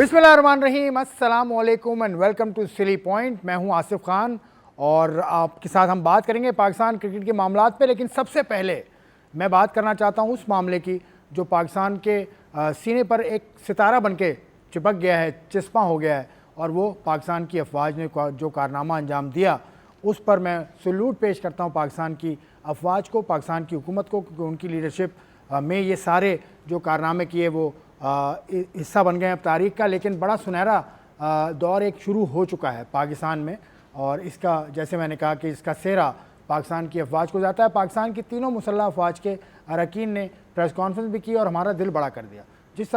बिस्मिल्लाहिर्रहमानिर्रहीम, अस्सलाम वालेकुम and welcome to silly point. मैं हूं आसिफ खान और आपके साथ हम बात करेंगे पाकिस्तान क्रिकेट के मामलात पे। लेकिन सबसे पहले मैं बात करना चाहता हूं उस मामले की जो पाकिस्तान के सीने पर एक सितारा बनके चिपक गया है, चिस्पा हो गया है, और वो पाकिस्तान की अफवाज ने जो कारनामा अंजाम दिया उस पर मैं सल्यूट पेश करता हूं पाकिस्तान की अफवाज को, पाकिस्तान की हुकूमत को, क्योंकि उनकी लीडरशिप में ये सारे जो कारनामे किए वो हिस्सा बन गए हैं अब तारीख़ का। लेकिन बड़ा सुनहरा दौर एक शुरू हो चुका है पाकिस्तान में, और इसका जैसे मैंने कहा कि इसका सेहरा पाकिस्तान की अफवाज को जाता है। पाकिस्तान की तीनों मुसल्लह अफवाज के अरकान ने प्रेस कॉन्फ्रेंस भी की और हमारा दिल बड़ा कर दिया। जिस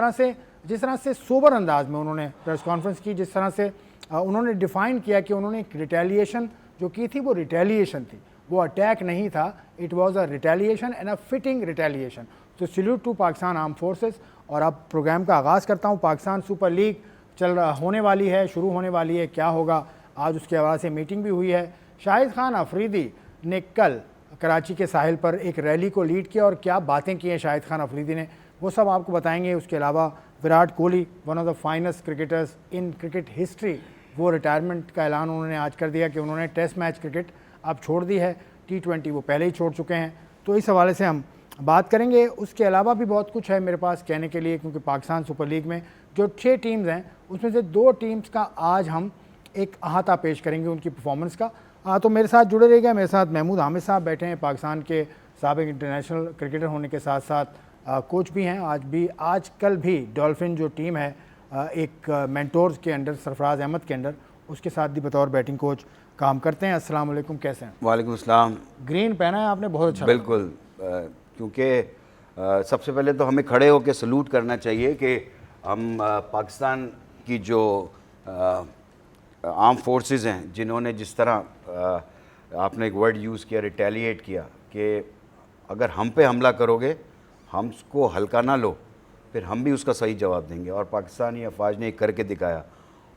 तरह से सोबर अंदाज में उन्होंने प्रेस कॉन्फ्रेंस की, जिस तरह से उन्होंने डिफ़ाइन किया कि उन्होंने एक रिटेलिएशन जो की थी वो रिटेलिएशन थी, वो अटैक नहीं था। It was a retaliation and a fitting retaliation. तो salute to Pakistan arm forces. और अब प्रोग्राम का आगाज़ करता हूँ। पाकिस्तान सुपर लीग होने वाली है, शुरू होने वाली है, क्या होगा आज उसके हवाले से मीटिंग भी हुई है। शाहिद खान अफरीदी ने कल कराची के साहिल पर एक रैली को लीड किया और क्या बातें की हैं शाहिद खान अफरीदी ने, वो सब आपको बताएंगे। उसके अलावा Virat Kohli, one of the finest cricketers in cricket history, वो रिटायरमेंट का ऐलान उन्होंने आज कर दिया कि उन्होंने टेस्ट मैच क्रिकेट अब छोड़ दी है, T20 वो पहले ही छोड़ चुके हैं। तो इस हवाले से हम बात करेंगे। उसके अलावा भी बहुत कुछ है मेरे पास कहने के लिए, क्योंकि पाकिस्तान सुपर लीग में जो 6 टीम्स हैं उसमें से 2 टीम्स का आज हम एक अहाता पेश करेंगे उनकी परफॉर्मेंस का। तो मेरे साथ जुड़े रहिएगा। मेरे साथ महमूद हामिद साहब बैठे हैं, पाकिस्तान के साबिक इंटरनेशनल क्रिकेटर होने के साथ साथ कोच भी हैं। आज कल भी डॉल्फिन जो टीम है एक मेंटोर्स के अंडर, सरफराज अहमद के अंडर, उसके साथ भी बतौर बैटिंग कोच काम करते हैं। अस्सलाम वालेकुम, कैसे हैं? वालेकुम अस्सलाम। ग्रीन पहना है आपने, बहुत अच्छा। बिल्कुल, क्योंकि सबसे पहले तो हमें खड़े होकर सलूट करना चाहिए कि हम पाकिस्तान की जो आर्म फोर्सेस हैं, जिन्होंने जिस तरह आपने एक वर्ड यूज़ किया, रिटेलिएट किया, कि अगर हम पे हमला करोगे, हमको हल्का ना लो, फिर हम भी उसका सही जवाब देंगे। और पाकिस्तानी अफवाज ने करके दिखाया।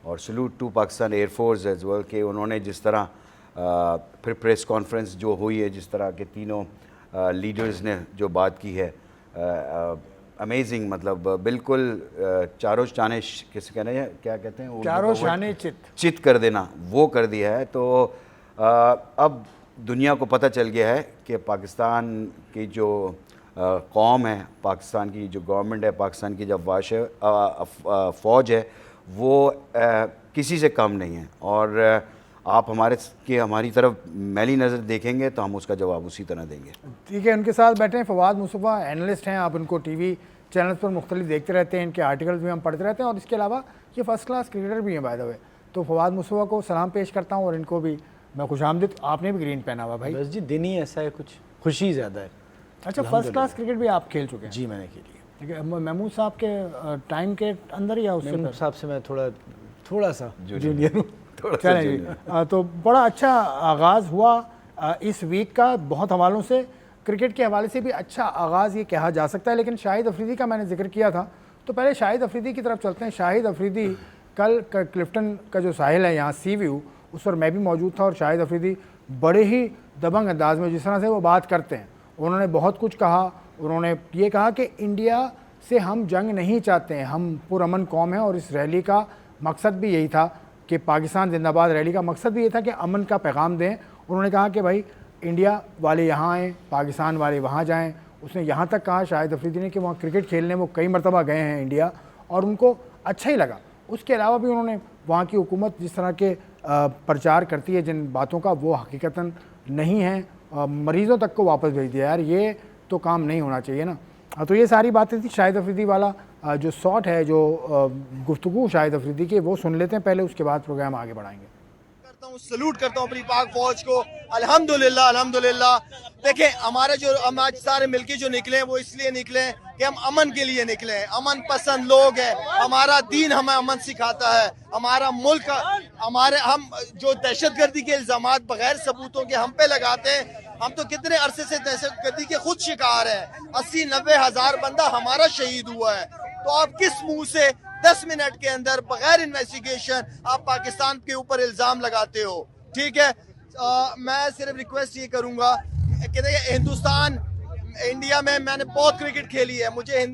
और salute to Pakistan air force as well कि उन्होंने जिस तरह फिर प्रेस कॉन्फ्रेंस जो हुई है, जिस तरह के तीनों लीडर्स ने जो बात की है, अमेजिंग, मतलब बिल्कुल चारों शाने, किसे कहना है, क्या कहते हैं, चारों शाने चित कर देना, वो कर दिया है। तो अब दुनिया को पता चल गया है कि पाकिस्तान की जो कौम है, पाकिस्तान की जो गवर्नमेंट है, पाकिस्तान की जो फ़ौज है, वो किसी से कम नहीं है। और आप हमारी तरफ मैली नज़र देखेंगे तो हम उसका जवाब उसी तरह देंगे। ठीक है, उनके साथ बैठे हैं फवाद मुस्तफ़ा, एनालिस्ट हैं। आप उनको टीवी चैनल्स पर मुख्तलिफ देखते रहते हैं, इनके आर्टिकल्स भी हम पढ़ते रहते हैं, और इसके अलावा ये फर्स्ट क्लास क्रिकेटर भी हैं बाय द वे। तो फवाद मुस्तफ़ा को सलाम पेश करता हूँ और इनको भी मैं खुशामदीद। आपने भी ग्रीन पहना हुआ भाई? बस जी, दिन ही ऐसा है, कुछ खुशी ज़्यादा है। अच्छा, फर्स्ट क्लास क्रिकेट भी आप खेल चुके हैं? जी, मैंने खेली है। ठीक है, महमूद साहब के टाइम के अंदर या उससे महमूद साहब से मैं थोड़ा सा जूनियर हूँ। चलें, तो बड़ा अच्छा आगाज़ हुआ इस वीक का, बहुत हवालों से, क्रिकेट के हवाले से भी अच्छा आगाज़ ये कहा जा सकता है। लेकिन शाहिद अफरीदी का मैंने जिक्र किया था, तो पहले शाहिद अफरीदी की तरफ चलते हैं। शाहिद अफरीदी कल क्लिफ्टन का जो साहिल है यहाँ सी व्यू, उस पर मैं भी मौजूद था, और शाहिद अफरीदी बड़े ही दबंग अंदाज में जिस तरह से वो बात करते हैं, उन्होंने बहुत कुछ कहा। उन्होंने ये कहा कि इंडिया से हम जंग नहीं चाहते हैं, हम पुरअमन कौम हैं, और इस रैली का मकसद भी यही था कि पाकिस्तान जिंदाबाद रैली का मकसद भी ये था कि अमन का पैगाम दें। उन्होंने कहा कि भाई इंडिया वाले यहाँ आएँ, पाकिस्तान वाले वहाँ जाएँ। उसने यहाँ तक कहा शाहिद अफरीदी ने कि वहाँ क्रिकेट खेलने वो कई मरतबा गए हैं इंडिया, और उनको अच्छा ही लगा। उसके अलावा भी उन्होंने वहाँ की हुकूमत जिस तरह के प्रचार करती है जिन बातों का, वो हकीकतन नहीं है, मरीज़ों तक को वापस भेज दिया। यार ये तो काम नहीं होना चाहिए ना। तो ये सारी बातें थी। शाहिद अफरीदी वाला जो शॉट है, जो गुफ्तगू शाहिद अफरीदी की, वो सुन लेते हैं पहले, उसके बाद प्रोग्राम आगे बढ़ाएंगे। सलूट करता हूँ अपनी पाक फौज को। अल्हम्दुलिल्लाह, अल्हम्दुलिल्लाह। देखें, हमारे जो हम आज सारे मिलके जो निकले हैं, वो इसलिए निकले हैं कि हम अमन के लिए निकले हैं। अमन पसंद लोग हैं। हमारा दीन हमें अमन सिखाता है। हमारा मुल्क, हम जो दहशतगर्दी के इल्जामात बगैर सबूतों के हम पे लगाते हैं, हम तो कितने अरसे से दहशतगर्दी के खुद शिकार हैं। 80-90 हज़ार बंदा हमारा शहीद हुआ है। तो आप किस मुंह से 10 मिनट के अंदर बगैर इन्वेस्टिगेशन आप पाकिस्तान के ऊपर इल्जाम लगाते हो? ठीक है, मैं सिर्फ रिक्वेस्ट ये करूंगा कि देखिए, हिंदुस्तान, इंडिया में मैंने बहुत क्रिकेट खेली है, मुझे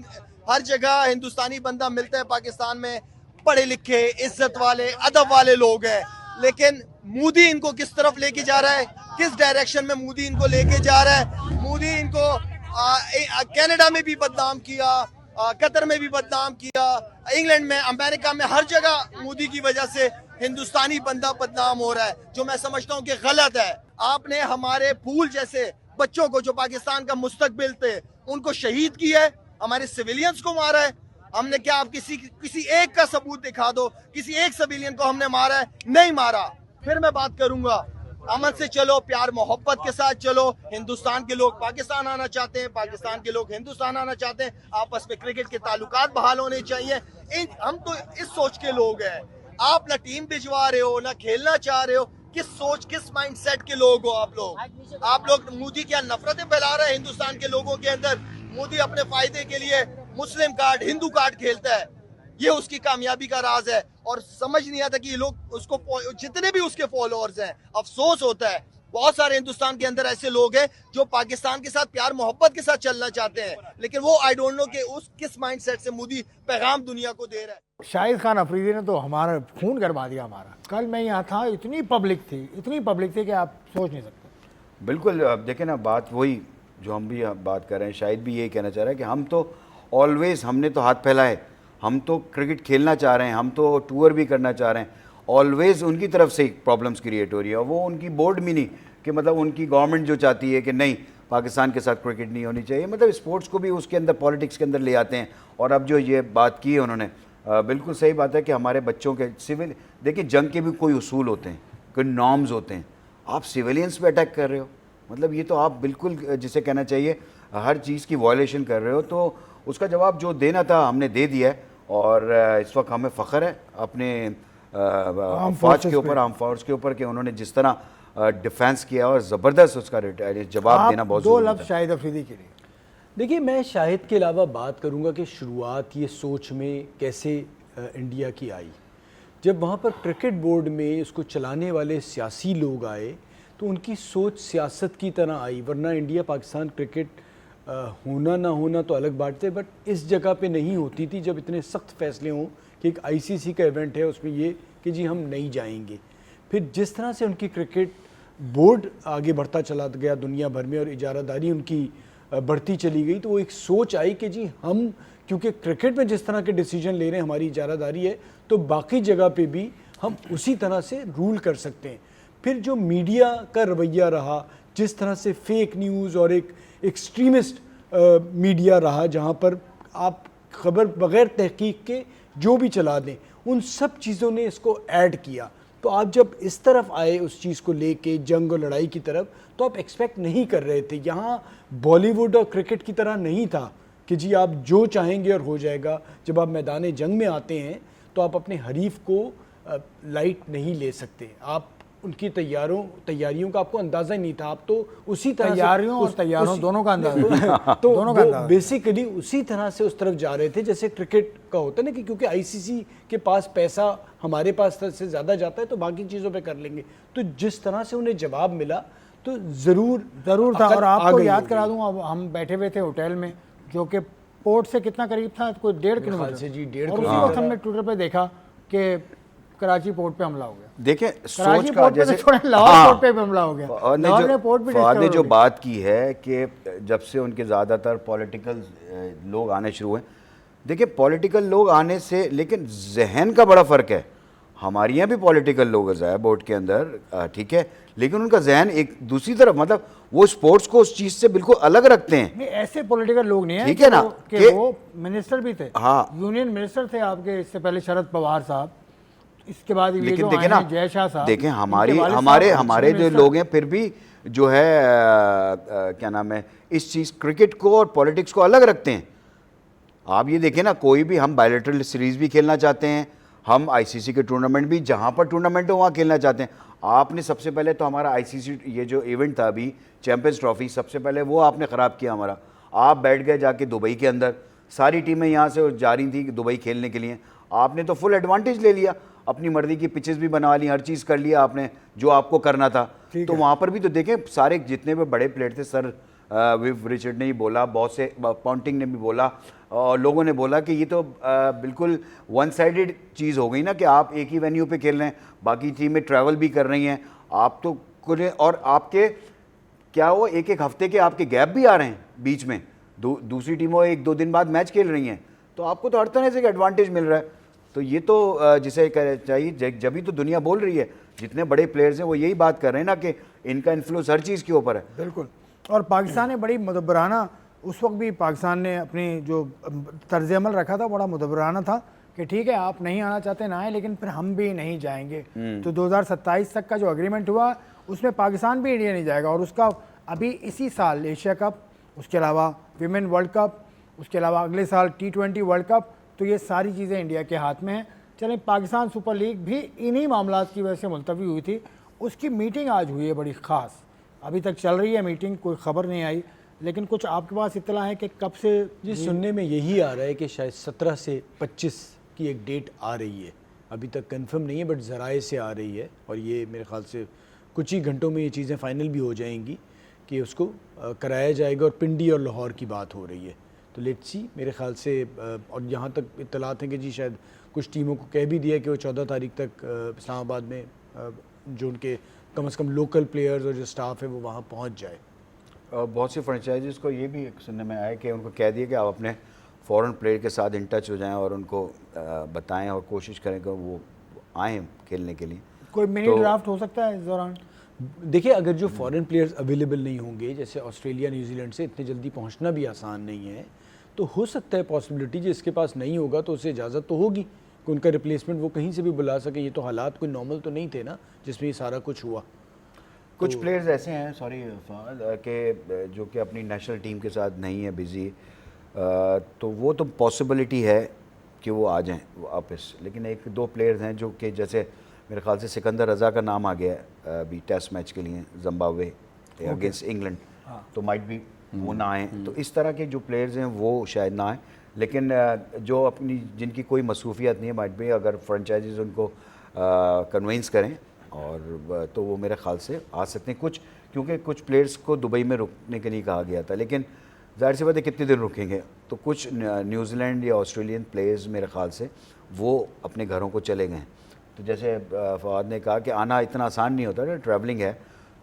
हर जगह हिंदुस्तानी बंदा मिलता है पाकिस्तान में। पढ़े लिखे, इज्जत वाले, अदब वाले लोग हैं, लेकिन मोदी इनको किस तरफ लेके जा रहा है, किस डायरेक्शन में मोदी इनको लेके जा रहा है। मोदी इनको कनाडा में भी बदनाम किया, कतर में भी बदनाम किया, इंग्लैंड में, अमेरिका में, हर जगह मोदी की वजह से हिंदुस्तानी बंदा बदनाम हो रहा है, जो मैं समझता हूँ कि गलत है। आपने हमारे फूल जैसे बच्चों को, जो पाकिस्तान का मुस्तकबिल थे, उनको शहीद किया है, हमारे सिविलियंस को मारा है। हमने क्या, आप किसी एक का सबूत दिखा दो, किसी एक सिविलियन को हमने मारा है? नहीं मारा। फिर मैं बात करूंगा, अमन से चलो, प्यार मोहब्बत के साथ चलो। हिंदुस्तान के लोग पाकिस्तान आना चाहते हैं, पाकिस्तान के लोग हिंदुस्तान आना चाहते हैं, आपस में क्रिकेट के ताल्लुकात बहाल होने चाहिए। हम तो इस सोच के लोग हैं। आप ना टीम भिजवा रहे हो, ना खेलना चाह रहे हो। किस सोच, किस माइंडसेट के लोग हो आप लोग? आप लोग मोदी क्या नफरतें फैला रहे हैं हिंदुस्तान के लोगों के अंदर? मोदी अपने फायदे के लिए मुस्लिम कार्ड, हिंदू कार्ड खेलता है, ये उसकी कामयाबी का राज है। और समझ नहीं आता कि ये लोग उसको, जितने भी उसके फॉलोअर्स हैं, अफसोस होता है बहुत सारे हिंदुस्तान के अंदर ऐसे लोग हैं जो पाकिस्तान के साथ प्यार मोहब्बत के साथ चलना चाहते हैं, लेकिन वो आई डोंट नो कि उस किस माइंडसेट से मोदी पैगाम दुनिया को दे रहा है। शाहिद खान अफरीदी ने तो हमारा खून गरमा दिया हमारा। कल मैं यहाँ था, इतनी पब्लिक थी कि आप सोच नहीं सकते। बिल्कुल। अब देखें ना, बात वही जो हम भी बात कर रहे हैं, शायद भी यही कहना चाह रहे हैं कि हम तो ऑलवेज, हमने तो हाथ फैलाए, हम तो क्रिकेट खेलना चाह रहे हैं, हम तो टूर भी करना चाह रहे हैं। ऑलवेज उनकी तरफ से प्रॉब्लम्स क्रिएट हो रही है, और वो उनकी बोर्ड भी नहीं, कि मतलब उनकी गवर्नमेंट जो चाहती है कि नहीं, पाकिस्तान के साथ क्रिकेट नहीं होनी चाहिए, मतलब स्पोर्ट्स को भी उसके अंदर, पॉलिटिक्स के अंदर ले आते हैं। और अब जो ये बात की है उन्होंने, बिल्कुल सही बात है कि हमारे बच्चों के सिविल, देखिए जंग के भी कोई उसूल होते हैं, कोई नॉर्म्स होते हैं। आप सिविलियंस पे अटैक कर रहे हो, मतलब ये तो आप बिल्कुल, जिसे कहना चाहिए, हर चीज़ की वायलेशन कर रहे हो। तो उसका जवाब जो देना था हमने दे दिया है, और इस वक्त हमें फ़ख्र है अपने फौज के ऊपर, आर्म फोर्स के ऊपर, कि उन्होंने जिस तरह डिफेंस किया और ज़बरदस्त उसका जवाब देना बहुत दो ज़रूरी लफ्ज़ था। शाहिद अफरीदी के लिए। देखिए, मैं शाहिद के अलावा बात करूंगा कि शुरुआत ये सोच में कैसे इंडिया की आई। जब वहाँ पर क्रिकेट बोर्ड में उसको चलाने वाले सियासी लोग आए तो उनकी सोच सियासत की तरह आई, वरना इंडिया पाकिस्तान क्रिकेट होना ना होना तो अलग बात है, बट इस जगह पे नहीं होती थी जब इतने सख्त फैसले हों कि एक आईसीसी का इवेंट है, उसमें ये कि जी हम नहीं जाएंगे। फिर जिस तरह से उनकी क्रिकेट बोर्ड आगे बढ़ता चला गया दुनिया भर में और इजारादारी उनकी बढ़ती चली गई, तो वो एक सोच आई कि जी हम, क्योंकि क्रिकेट में जिस तरह के डिसीजन ले रहे हैं, हमारी इजारादारी है, तो बाकी जगह पे भी हम उसी तरह से रूल कर सकते हैं। फिर जो मीडिया का रवैया रहा, जिस तरह से फेक न्यूज़ और एक एक्सट्रीमिस्ट मीडिया रहा, जहाँ पर आप खबर बग़ैर तहकीक के जो भी चला दें, उन सब चीज़ों ने इसको ऐड किया। तो आप जब इस तरफ आए उस चीज़ को लेके, जंग और लड़ाई की तरफ, तो आप एक्सपेक्ट नहीं कर रहे थे। यहाँ बॉलीवुड और क्रिकेट की तरह नहीं था कि जी आप जो चाहेंगे और हो जाएगा। जब आप मैदान जंग में आते हैं तो आप अपने हरीफ को लाइट नहीं ले सकते, आप उनकी तैयारियों का आपको अंदाज़ा ही नहीं था। आप तो उसी तरह तैयारियों और तैयारों दोनों का अंदाजा तो दोनों का अंदाजा बेसिकली उसी तरह से उस तरफ जा रहे थे जैसे क्रिकेट का होता है ना, कि क्योंकि आईसीसी के पास पैसा हमारे पास से ज़्यादा जाता है तो बाकी चीज़ों पे कर लेंगे। तो जिस तरह से उन्हें जवाब मिला तो ज़रूर था। और आपको याद करा दूँ, अब हम बैठे हुए थे होटल में, जो कि पोर्ट से कितना करीब था, कोई 1.5 किलोमीटर से जी 1.5 और उसी वक्त हमने ट्विटर पे देखा कि कराची पोर्ट पे हमला हो गया। देखें, कराची सोच का पोर्ट पे जैसे, तो छोड़े, लाहौर पोर्ट पे भी हमला हो गया। लाहौर ने पोर्ट भी फवाद ने डिस्कवर जो हो गया। बात की है कि जब से उनके ज़्यादातर पॉलिटिकल लोग आने शुरू हुए, देखिए पॉलिटिकल लोग आने से, लेकिन जहन का बड़ा फ़र्क है। हमारे यहाँ भी पॉलिटिकल लोग है बोर्ड के अंदर, ठीक है, लेकिन उनका जहन एक दूसरी तरफ, मतलब वो स्पोर्ट्स को उस चीज़ से बिल्कुल अलग रखते हैं। नहीं, ऐसे पॉलिटिकल लोग नहीं है, ठीक है ना, कि वो मिनिस्टर भी थे, हाँ, यूनियन मिनिस्टर थे आपके, इससे पहले शरद पवार साहब, इसके बाद ये लेकिन जो देखें आए ना, हैं जय शाह साहब, देखें इनके वालिद हमारे साहब हमारे जो मिनिस्टर। लोग हैं फिर भी जो है क्या नाम है, इस चीज़ क्रिकेट को और पॉलिटिक्स को अलग रखते हैं। आप ये देखें ना, कोई भी हम बायलैटरल सीरीज़ भी खेलना चाहते हैं, हम आईसीसी के टूर्नामेंट भी, जहाँ पर टूर्नामेंट हो वहाँ खेलना चाहते हैं। आपने सबसे पहले तो हमारा आईसीसी ये जो इवेंट था अभी चैंपियंस ट्रॉफी, सबसे पहले वो आपने ख़राब किया हमारा। आप बैठ गए जाके दुबई के अंदर, सारी टीमें यहाँ से जा रही थी दुबई खेलने के लिए, आपने तो फुल एडवांटेज ले लिया, अपनी मर्जी की पिचेस भी बनवा ली, हर चीज़ कर लिया आपने जो आपको करना था। तो वहाँ पर भी तो देखें, सारे जितने भी बड़े प्लेयर थे, सर विव रिचर्ड ने ही बोला, बहुत से पॉन्टिंग ने भी बोला, और लोगों ने बोला कि ये तो बिल्कुल वन साइडेड चीज़ हो गई ना, कि आप एक ही वेन्यू पे खेल रहे हैं, बाकी टीमें ट्रैवल भी कर रही हैं, आप तो और आपके क्या वो एक एक हफ्ते के आपके गैप भी आ रहे हैं बीच में, दूसरी टीमों 1-2 दिन बाद मैच खेल रही हैं, तो आपको तो हर तरह से एडवांटेज मिल रहा है। तो ये तो जिसे चाहिए, जब भी तो दुनिया बोल रही है, जितने बड़े प्लेयर्स हैं वो यही बात कर रहे हैं ना कि इनका इन्फ्लुएंस हर चीज़ के ऊपर है। बिल्कुल। और पाकिस्तान ने बड़ी मुदब्बराना, उस वक्त भी पाकिस्तान ने अपनी जो तर्ज अमल रखा था बड़ा मुदब्बराना था कि ठीक है आप नहीं आना चाहते ना आए, लेकिन फिर हम भी नहीं जाएंगे। तो 2027 तक का जो एग्रीमेंट हुआ उसमें पाकिस्तान भी इंडिया नहीं जाएगा, और उसका अभी इसी साल एशिया कप, उसके अलावा विमेन वर्ल्ड कप, उसके अलावा अगले साल T20 वर्ल्ड कप, तो ये सारी चीज़ें इंडिया के हाथ में हैं। चलें, पाकिस्तान सुपर लीग भी इन्हीं मामलात की वजह से मुलतवी हुई थी, उसकी मीटिंग आज हुई है बड़ी ख़ास, अभी तक चल रही है मीटिंग, कोई ख़बर नहीं आई, लेकिन कुछ आपके पास इत्तला है कि कब से? जी, सुनने में यही आ रहा है कि शायद 17 से 25 की एक डेट आ रही है, अभी तक कंफर्म नहीं है बट ज़राए से आ रही है, और ये मेरे ख्याल से कुछ ही घंटों में ये चीज़ें फ़ाइनल भी हो जाएंगी कि उसको कराया जाएगा, और पिंडी और लाहौर की बात हो रही है। तो लेट्स सी, मेरे ख्याल से और यहाँ तक इत्तलात हैं कि जी शायद कुछ टीमों को कह भी दिया कि वो 14 तारीख तक इस्लामाबाद में जो उनके कम से कम लोकल प्लेयर्स और जो स्टाफ है वो वहाँ पहुँच जाए। बहुत सी फ्रेंचाइजीज़ को ये भी सुनने में आया कि उनको कह दिया कि आप अपने फॉरेन प्लेयर के साथ इन टच हो जाएं और उनको बताएं और कोशिश करें कि वो आएँ खेलने के लिए। कोई मिनी ड्राफ्ट हो सकता है इस दौरान? देखिए, अगर जो फॉरेन प्लेयर्स अवेलेबल नहीं होंगे, जैसे ऑस्ट्रेलिया न्यूजीलैंड से इतने जल्दी पहुंचना भी आसान नहीं है, तो हो सकता है पॉसिबिलिटी जिसके पास नहीं होगा तो उसे इजाज़त तो होगी कि उनका रिप्लेसमेंट वो कहीं से भी बुला सके। ये तो हालात कोई नॉर्मल तो नहीं थे ना जिसमें ये सारा कुछ हुआ। कुछ प्लेयर्स ऐसे हैं, सॉरी कि जो कि अपनी नेशनल टीम के साथ नहीं है बिज़ी, तो वो तो पॉसिबिलिटी है कि वो आ जाएं वापस, लेकिन 1-2 प्लेयर्स हैं जो कि जैसे मेरे ख्याल से सिकंदर रज़ा का नाम आ गया है अभी टेस्ट मैच के लिए जिम्बाब्वे अगेंस्ट इंग्लैंड, तो माइट भी वो ना आए। तो इस तरह के जो प्लेयर्स हैं वो शायद ना आए, लेकिन जो अपनी जिनकी कोई मसरूफियत नहीं है माइट भी, अगर फ्रेंचाइजीज उनको कन्विंस करें और तो वो मेरे ख्याल से आ सकते हैं कुछ, क्योंकि कुछ प्लेयर्स को दुबई में रुकने के लिए कहा गया था, लेकिन जाहिर सी बात है कितने दिन रुकेंगे, तो कुछ न्यूजीलैंड या ऑस्ट्रेलियन प्लेयर्स मेरे ख्याल से वो अपने घरों को चले गए। तो जैसे फवाद ने कहा कि आना इतना आसान नहीं होता, ट्रैवलिंग है,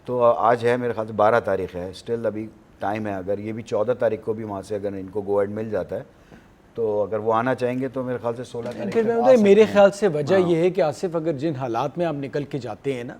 तो आज है मेरे ख्याल से 12 तारीख है, स्टिल अभी टाइम है। अगर ये भी 14 तारीख को भी वहाँ से अगर इनको गो एड मिल जाता है तो अगर वो आना चाहेंगे तो मेरे ख्याल से 16 तारीख फिर मैं मेरे ख्याल से वजह यह है कि आसिफ, अगर जिन हालात में आप निकल के जाते हैं ना,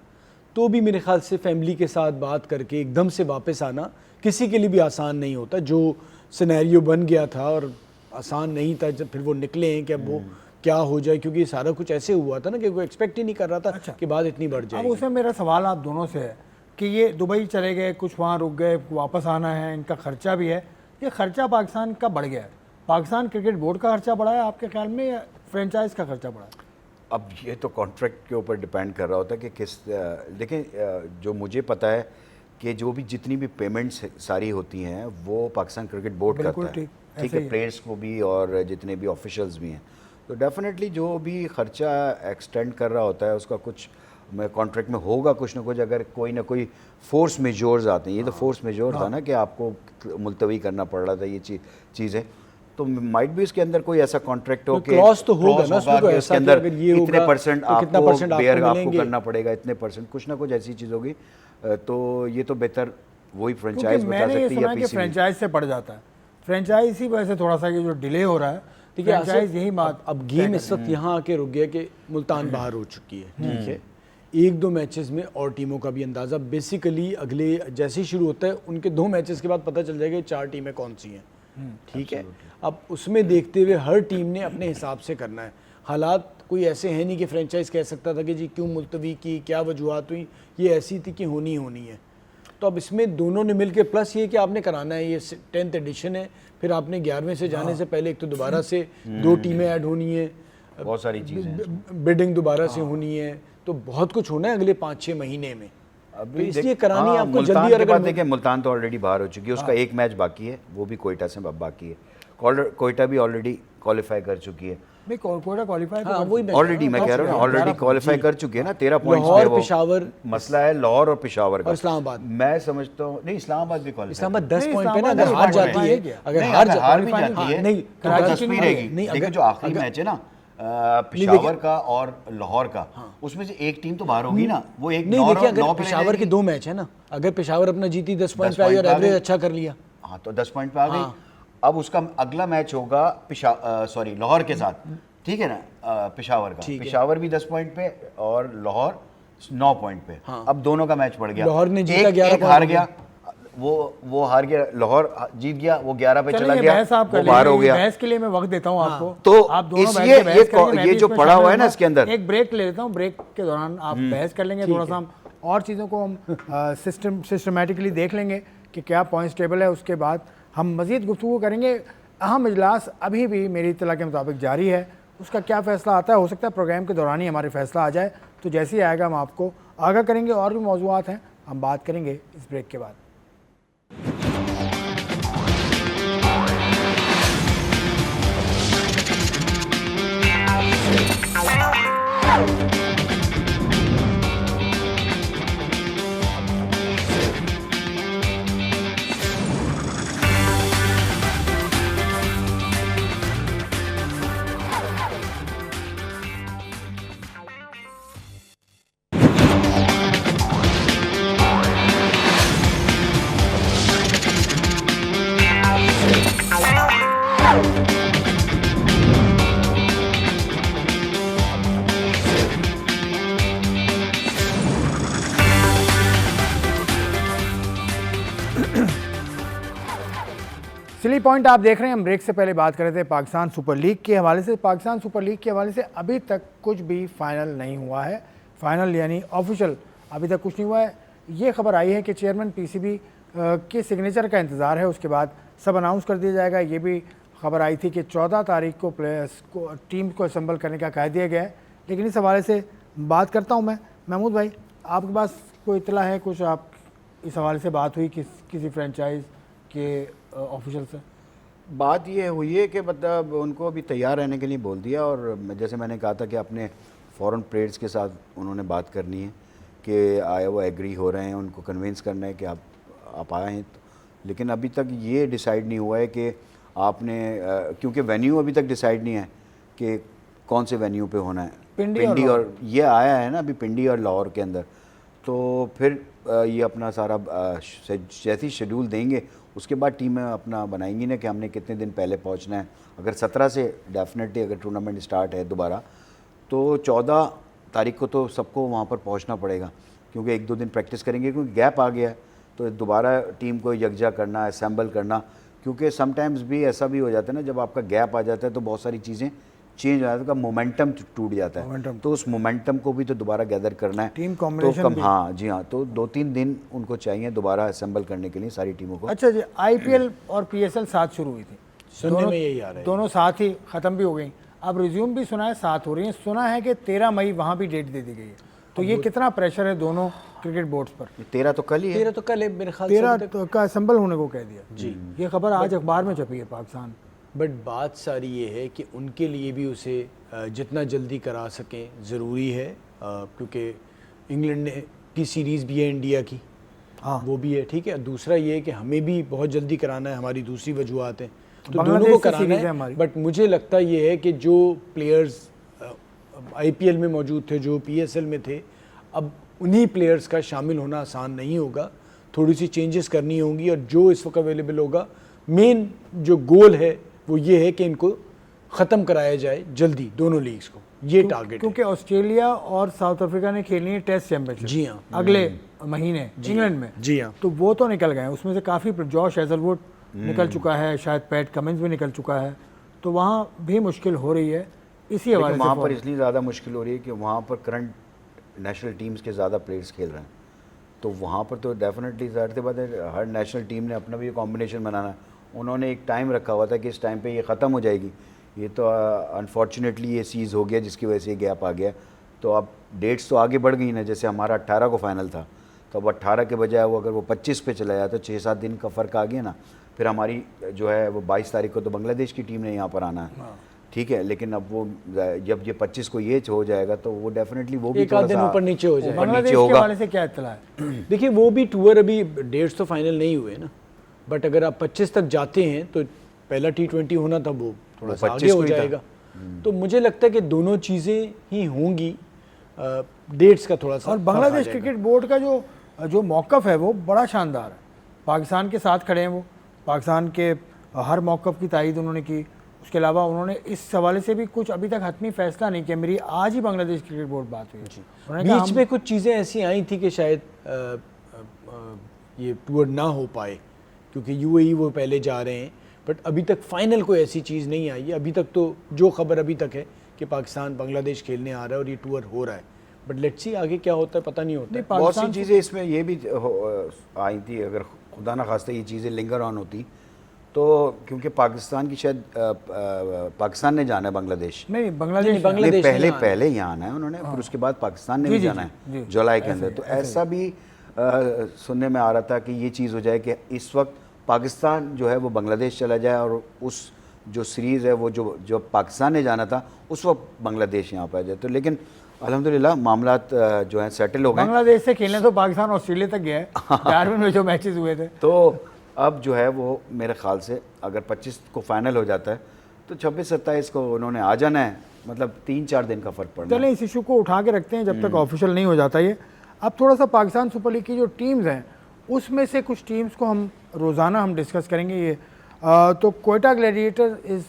तो भी मेरे ख्याल से फैमिली के साथ बात करके एकदम से वापस आना किसी के लिए भी आसान नहीं होता। जो सिनेरियो बन गया था और आसान नहीं था, जब फिर वो निकले हैं कि अब वो क्या हो जाए, क्योंकि ये सारा कुछ ऐसे हुआ था ना कि वो एक्सपेक्ट ही नहीं कर रहा था कि बात इतनी बढ़ जाएगी। अब उसमें मेरा सवाल आप दोनों से है कि ये दुबई चले गए, कुछ वहाँ रुक गए, वापस आना है, इनका खर्चा भी है, ये खर्चा पाकिस्तान का बढ़ गया है? पाकिस्तान क्रिकेट बोर्ड का खर्चा बढ़ा है आपके ख्याल में, या फ्रेंचाइज का खर्चा बढ़ा है? अब ये तो कॉन्ट्रैक्ट के ऊपर डिपेंड कर रहा होता है कि किस, देखें जो मुझे पता है कि जो भी जितनी भी पेमेंट्स सारी होती हैं वो पाकिस्तान क्रिकेट बोर्ड करता है, ठीक है, प्लेयर्स को भी और जितने भी ऑफिशियल्स भी हैं, तो डेफिनेटली जो भी खर्चा एक्सटेंड कर रहा होता है उसका कुछ कॉन्ट्रैक्ट में होगा कुछ ना कुछ। अगर कोई ना कोई फोर्स मेजोर्स आते हैं, ये तो फोर्स मेजोर था ना कि आपको मुलतवी करना पड़ रहा था ये चीज़ें, तो माइट भी इसके अंदर कोई ऐसा कॉन्ट्रैक्ट हो कि क्लॉज तो होगा ना उसमें, कि इसके अंदर इतने परसेंट आपको बेयर आपको मिलेंगे, करना पड़ेगा, इतने परसेंट, कुछ ना कुछ ऐसी चीज़ होगी। तो ये तो बेहतर वही फ्रेंचाइज बता सकती है या पीसीबी। फ्रेंचाइज से पड़ जाता है, फ्रेंचाइज ही वजह से थोड़ा सा ये जो डिले हो रहा है, फ्रेंचाइज यही बात। अब गेम इस वक्त यहाँ आके रुक गया कि मुल्तान बाहर हो चुकी है, ठीक है, 1-2 मैचेस में और टीमों का भी अंदाज़ा बेसिकली अगले जैसे ही शुरू होता है उनके 2 मैचेस के बाद पता चल जाएगा 4 टीमें कौन सी हैं, ठीक है। अब उसमें देखते हुए हर टीम ने अपने हिसाब से करना है। हालात कोई ऐसे हैं नहीं कि फ्रेंचाइज कह सकता था कि जी क्यों मुलतवी की, क्या वजूहत हुई, ये ऐसी थी कि होनी है। तो अब इसमें दोनों ने मिलकर, प्लस ये कि आपने कराना है, ये 10th एडिशन है, फिर आपने 11वें से जाने से पहले एक तो दोबारा से 2 टीमें ऐड होनी है, बहुत सारी चीज़ें, बिडिंग दोबारा से होनी है, तो बहुत कुछ होना है अगले 5-6 महीने में। अभी इसलिए करानी है आपको जल्दी। अगर देखिए मुल्तान तो ऑलरेडी बाहर हो चुकी है, उसका एक मैच बाकी है, वो भी कोयटा से बाकी है। कोयटा भी ऑलरेडी क्वालिफाई कर चुकी है, भाई कोटा क्वालीफाई हाँ वही मैं ऑलरेडी मैं कह रहा हूँ ना, ऑलरेडी क्वालिफाई कर चुके हैं ना, 13 पॉइंट्स पे लाहौर, वो। पेशावर, मसला है लाहौर और पेशावर का। और इस्लामाबाद। मैं समझता हूँ नहीं, इस्लामाबाद भी क्वालिफाई, इस्लामाबाद 10 नहीं, पॉइंट पे ना, इस्लामाबाद अगर हार नहीं, जाती है, नहीं, अगर नहीं, हार अगर हार भी हाँ, जाती है नहीं तो कराची दिलचस्पी नहीं रहेगी। नहीं, लेकिन अगर जो आखिरी मैच है ना पेशावर का और लाहौर का, उसमें से एक टीम तो बाहर होगी ना, वो एक नहीं, नौ देखिए नौ अगर पे पेशावर के रहेगी। 2 मैच है ना, अगर पेशावर अपना जीती 10 पॉइंट 10 पे आई और पॉइंट पे आ एवरेज गई। अच्छा कर लिया, हाँ तो 10 पॉइंट पे आ गई। अब उसका अगला मैच होगा सॉरी लाहौर के साथ, ठीक है ना, पेशावर का। पेशावर भी 10 पॉइंट पे और लाहौर 9 पॉइंट पे। अब दोनों का मैच पड़ गया, लाहौर ने जीता, एक 11 एक हार गया, वो हार गया, लाहौर जीत गया, वो 11 पे चला गया, बहस आप वो कर बाहर हो लीजिए, गया। बहस के लिए मैं वक्त देता हूँ आपको, तो आप दोनों बैठ इसलिए के बहस करेंगे, मैं ये भी जो इसमें पड़ा शामिल हुआ है ना होऊंगा। इसके अंदर, एक ब्रेक ले लेता हूँ, ब्रेक के दौरान आप बहस कर लेंगे, थोड़ा सा हम और चीज़ों को हम सिस्टमेटिकली देख लेंगे कि क्या पॉइंट्स टेबल है, उसके बाद हम मज़ीद गुफ्तगू करेंगे। अहम इजलास अभी भी मेरी इत्तला के मुताबिक जारी है, उसका क्या फ़ैसला आता है, हो सकता है प्रोग्राम के दौरान ही हमारे फैसला आ जाए, तो जैसे ही आएगा हम आपको आगाह करेंगे। और भी मौज़ूआत हैं, हम बात करेंगे इस ब्रेक के बाद। सिली पॉइंट आप देख रहे हैं। हम ब्रेक से पहले बात कर रहे थे पाकिस्तान सुपर लीग के हवाले से। पाकिस्तान सुपर लीग के हवाले से अभी तक कुछ भी फाइनल नहीं हुआ है, फाइनल यानी ऑफिशियल अभी तक कुछ नहीं हुआ है। ये खबर आई है कि चेयरमैन पीसीबी के सिग्नेचर का इंतज़ार है, उसके बाद सब अनाउंस कर दिया जाएगा। ये भी खबर आई थी कि 14 तारीख को प्लेयर्स को टीम को असम्बल करने का कह दिया गया है। लेकिन इस हवाले से बात करता हूँ मैं। महमूद भाई, आपके पास कोई इतला है, कुछ आप इस हवाले से बात हुई किसी फ्रेंचाइज के ऑफिशियल से? बात ये हुई है कि मतलब उनको अभी तैयार रहने के लिए बोल दिया, और जैसे मैंने कहा था कि अपने फॉरेन प्लेयर्स के साथ उन्होंने बात करनी है कि आए वो एग्री हो रहे हैं, उनको कन्विंस करना है कि आप आए हैं। लेकिन अभी तक ये डिसाइड नहीं हुआ है कि आपने क्योंकि वेन्यू अभी तक डिसाइड नहीं है कि कौन से वेन्यू पे होना है। पिंडी और ये आया है ना अभी, पिंडी और लाहौर के अंदर। तो फिर ये अपना सारा जैसे ही शेड्यूल देंगे उसके बाद टीमें अपना बनाएंगी ना कि हमने कितने दिन पहले पहुंचना है। अगर 17 से डेफिनेटली अगर टूर्नामेंट स्टार्ट है दोबारा, तो 14 तारीख को तो सबको वहाँ पर पहुँचना पड़ेगा, क्योंकि 1-2 दिन प्रैक्टिस करेंगे, क्योंकि गैप आ गया है। तो दोबारा टीम को यकजा करना, असेंबल करना, क्योंकि समटाइम्स भी ऐसा भी हो जाता है ना, जब आपका गैप आ जाता है तो बहुत सारी चीज़ें चेंज हो जाता है, मोमेंटम टूट जाता है। तो उस मोमेंटम को भी तो दोबारा गैदर करना है, टीम कॉम्बिनेशन तो हाँ जी हाँ, तो 2-3 दिन उनको चाहिए दोबारा असेंबल करने के लिए सारी टीमों को। अच्छा जी, आईपीएल और पीएसएल साथ शुरू हुई थी, सुनने में यही आ रहा है, दोनों साथ ही ख़त्म भी हो गई। अब रिज्यूम भी सुना है साथ हो रही है। सुना है कि 13 मई वहाँ भी डेट दे दी गई है। तो ये कितना प्रेशर है दोनों क्रिकेट बोर्ड्स पर? 13 तो कल ही है। 13 तो कल है मेरे ख्याल से। 13 का असेंबल होने को कह दिया जी। ये खबर आज अखबार में छपी है पाकिस्तान। बट बात सारी ये है कि उनके लिए भी उसे जितना जल्दी करा सकें ज़रूरी है, क्योंकि इंग्लैंड ने की सीरीज़ भी है इंडिया की, हाँ वो भी है, ठीक है। दूसरा ये है कि हमें भी बहुत जल्दी कराना है, हमारी दूसरी वजूहत है, तो दोनों बांग्लादेश को से कराना सीरीज़ है है। हमारी। बट मुझे लगता ये है कि जो प्लेयर्स आईपीएल में मौजूद थे, जो पीएसएल में थे, अब उन्हीं प्लेयर्स का शामिल होना आसान नहीं होगा, थोड़ी सी चेंजेस करनी होंगी। और जो इस वक्त अवेलेबल होगा, मेन जो गोल है वो ये है कि इनको ख़त्म कराया जाए जल्दी दोनों लीग्स को, ये टारगेट। क्योंकि ऑस्ट्रेलिया और साउथ अफ्रीका ने खेलनी है टेस्ट चैंपियनशिप, जी हाँ, अगले महीने इंग्लैंड में। जी हाँ, तो वो तो निकल गए, उसमें से काफ़ी जॉश हेजलवुड निकल चुका है, शायद पैट कमिंस भी निकल चुका है। तो वहाँ भी मुश्किल हो रही है इसी हवाले से। वहाँ पर इसलिए ज़्यादा मुश्किल हो रही है कि वहाँ पर करंट नेशनल टीम्स के ज़्यादा प्लेयर्स खेल रहे हैं, तो वहाँ पर तो डेफिनेटली ज़ाहिर सी बात है हर नेशनल टीम ने अपना भी कॉम्बिनेशन बनाना है। उन्होंने एक टाइम रखा हुआ था कि इस टाइम पे ये ख़त्म हो जाएगी, ये तो अनफॉर्चुनेटली ये सीज़ हो गया, जिसकी वजह से ये गैप आ गया। तो अब डेट्स तो आगे बढ़ गई ना, जैसे हमारा 18 को फाइनल था, तो अब 18 के बजाय वो अगर वो 25 पे चला जाता तो 6-7 दिन का फ़र्क आ गया ना। फिर हमारी जो है वो 22 तारीख को तो बांग्लादेश की टीम ने यहाँ पर आना है, ठीक है, लेकिन अब वो जब ये 25 को ये हो जाएगा तो वो डेफिनेटली वो भी एक आध थोड़ा दिन सा ऊपर नीचे हो जाएगा। बांग्लादेश के होगा। हवाले से क्या इत्तला है? देखिए वो भी टूर अभी डेट्स तो फाइनल नहीं हुए ना, बट अगर आप 25 तक जाते हैं तो पहला T20 होना था वो थोड़ा वो सा 25 आगे हो को ही था। जाएगा। तो मुझे लगता है कि दोनों चीज़ें ही होंगी, डेट्स का थोड़ा सा और फर्क आ बांग्लादेश जाएगा। क्रिकेट बोर्ड का जो मौक़िफ़ है वो बड़ा शानदार है। पाकिस्तान के साथ खड़े हैं वो, पाकिस्तान के हर मौक़िफ़ की तायीद उन्होंने की। उसके अलावा उन्होंने इस हवाले से भी कुछ अभी तक हतमी फैसला नहीं किया। मेरी आज ही बांग्लादेश क्रिकेट बोर्ड बात हुई। उन्होंने कहा बीच में कुछ चीज़ें ऐसी आई थी कि शायद ये टूर ना हो पाए क्योंकि यूएई वो पहले जा रहे हैं, बट अभी तक फाइनल कोई ऐसी चीज़ नहीं आई है। अभी तक तो जो खबर अभी तक है कि पाकिस्तान बांग्लादेश खेलने आ रहा है और ये टूर हो रहा है, बट लेट्स सी आगे क्या होता है, पता नहीं होता है। बहुत सी चीज़ें इसमें ये भी आई थी, अगर खुदा ना खास्ता ये चीज़ें लिंगर ऑन होती तो, क्योंकि पाकिस्तान की शायद पाकिस्तान ने जाना है बांग्लादेश, नहीं बांग्लादेश नहीं, बांग्लादेश पहले ने पहले यहाँ आना है उन्होंने, फिर उसके बाद पाकिस्तान ने भी जी, जाना जी, है जी। जुलाई के अंदर। तो ऐसा भी सुनने में आ रहा था कि ये चीज़ हो जाए कि इस वक्त पाकिस्तान जो है वो बांग्लादेश चला जाए और उस जो सीरीज़ है वो जो पाकिस्तान ने जाना था उस वक्त बांग्लादेश यहाँ पर आ जाए। तो लेकिन अल्हम्दुलिल्लाह मामलात जो हैं सेटल हो गए। बांग्लादेश से खेलने तो पाकिस्तान ऑस्ट्रेलिया तक गया है, डार्विन में जो मैचेस हुए थे। तो अब जो है वो मेरे ख्याल से अगर 25 को फाइनल हो जाता है तो 26-27 को उन्होंने आ जाना है, मतलब 3-4 दिन का फ़र्क पड़ना चलें है। इस इशू को उठा के रखते हैं जब तक ऑफिशियल नहीं हो जाता ये। अब थोड़ा सा पाकिस्तान सुपर लीग की जो टीम्स हैं उसमें से कुछ टीम्स को हम रोज़ाना हम डिस्कस करेंगे। ये तो Quetta gladiator is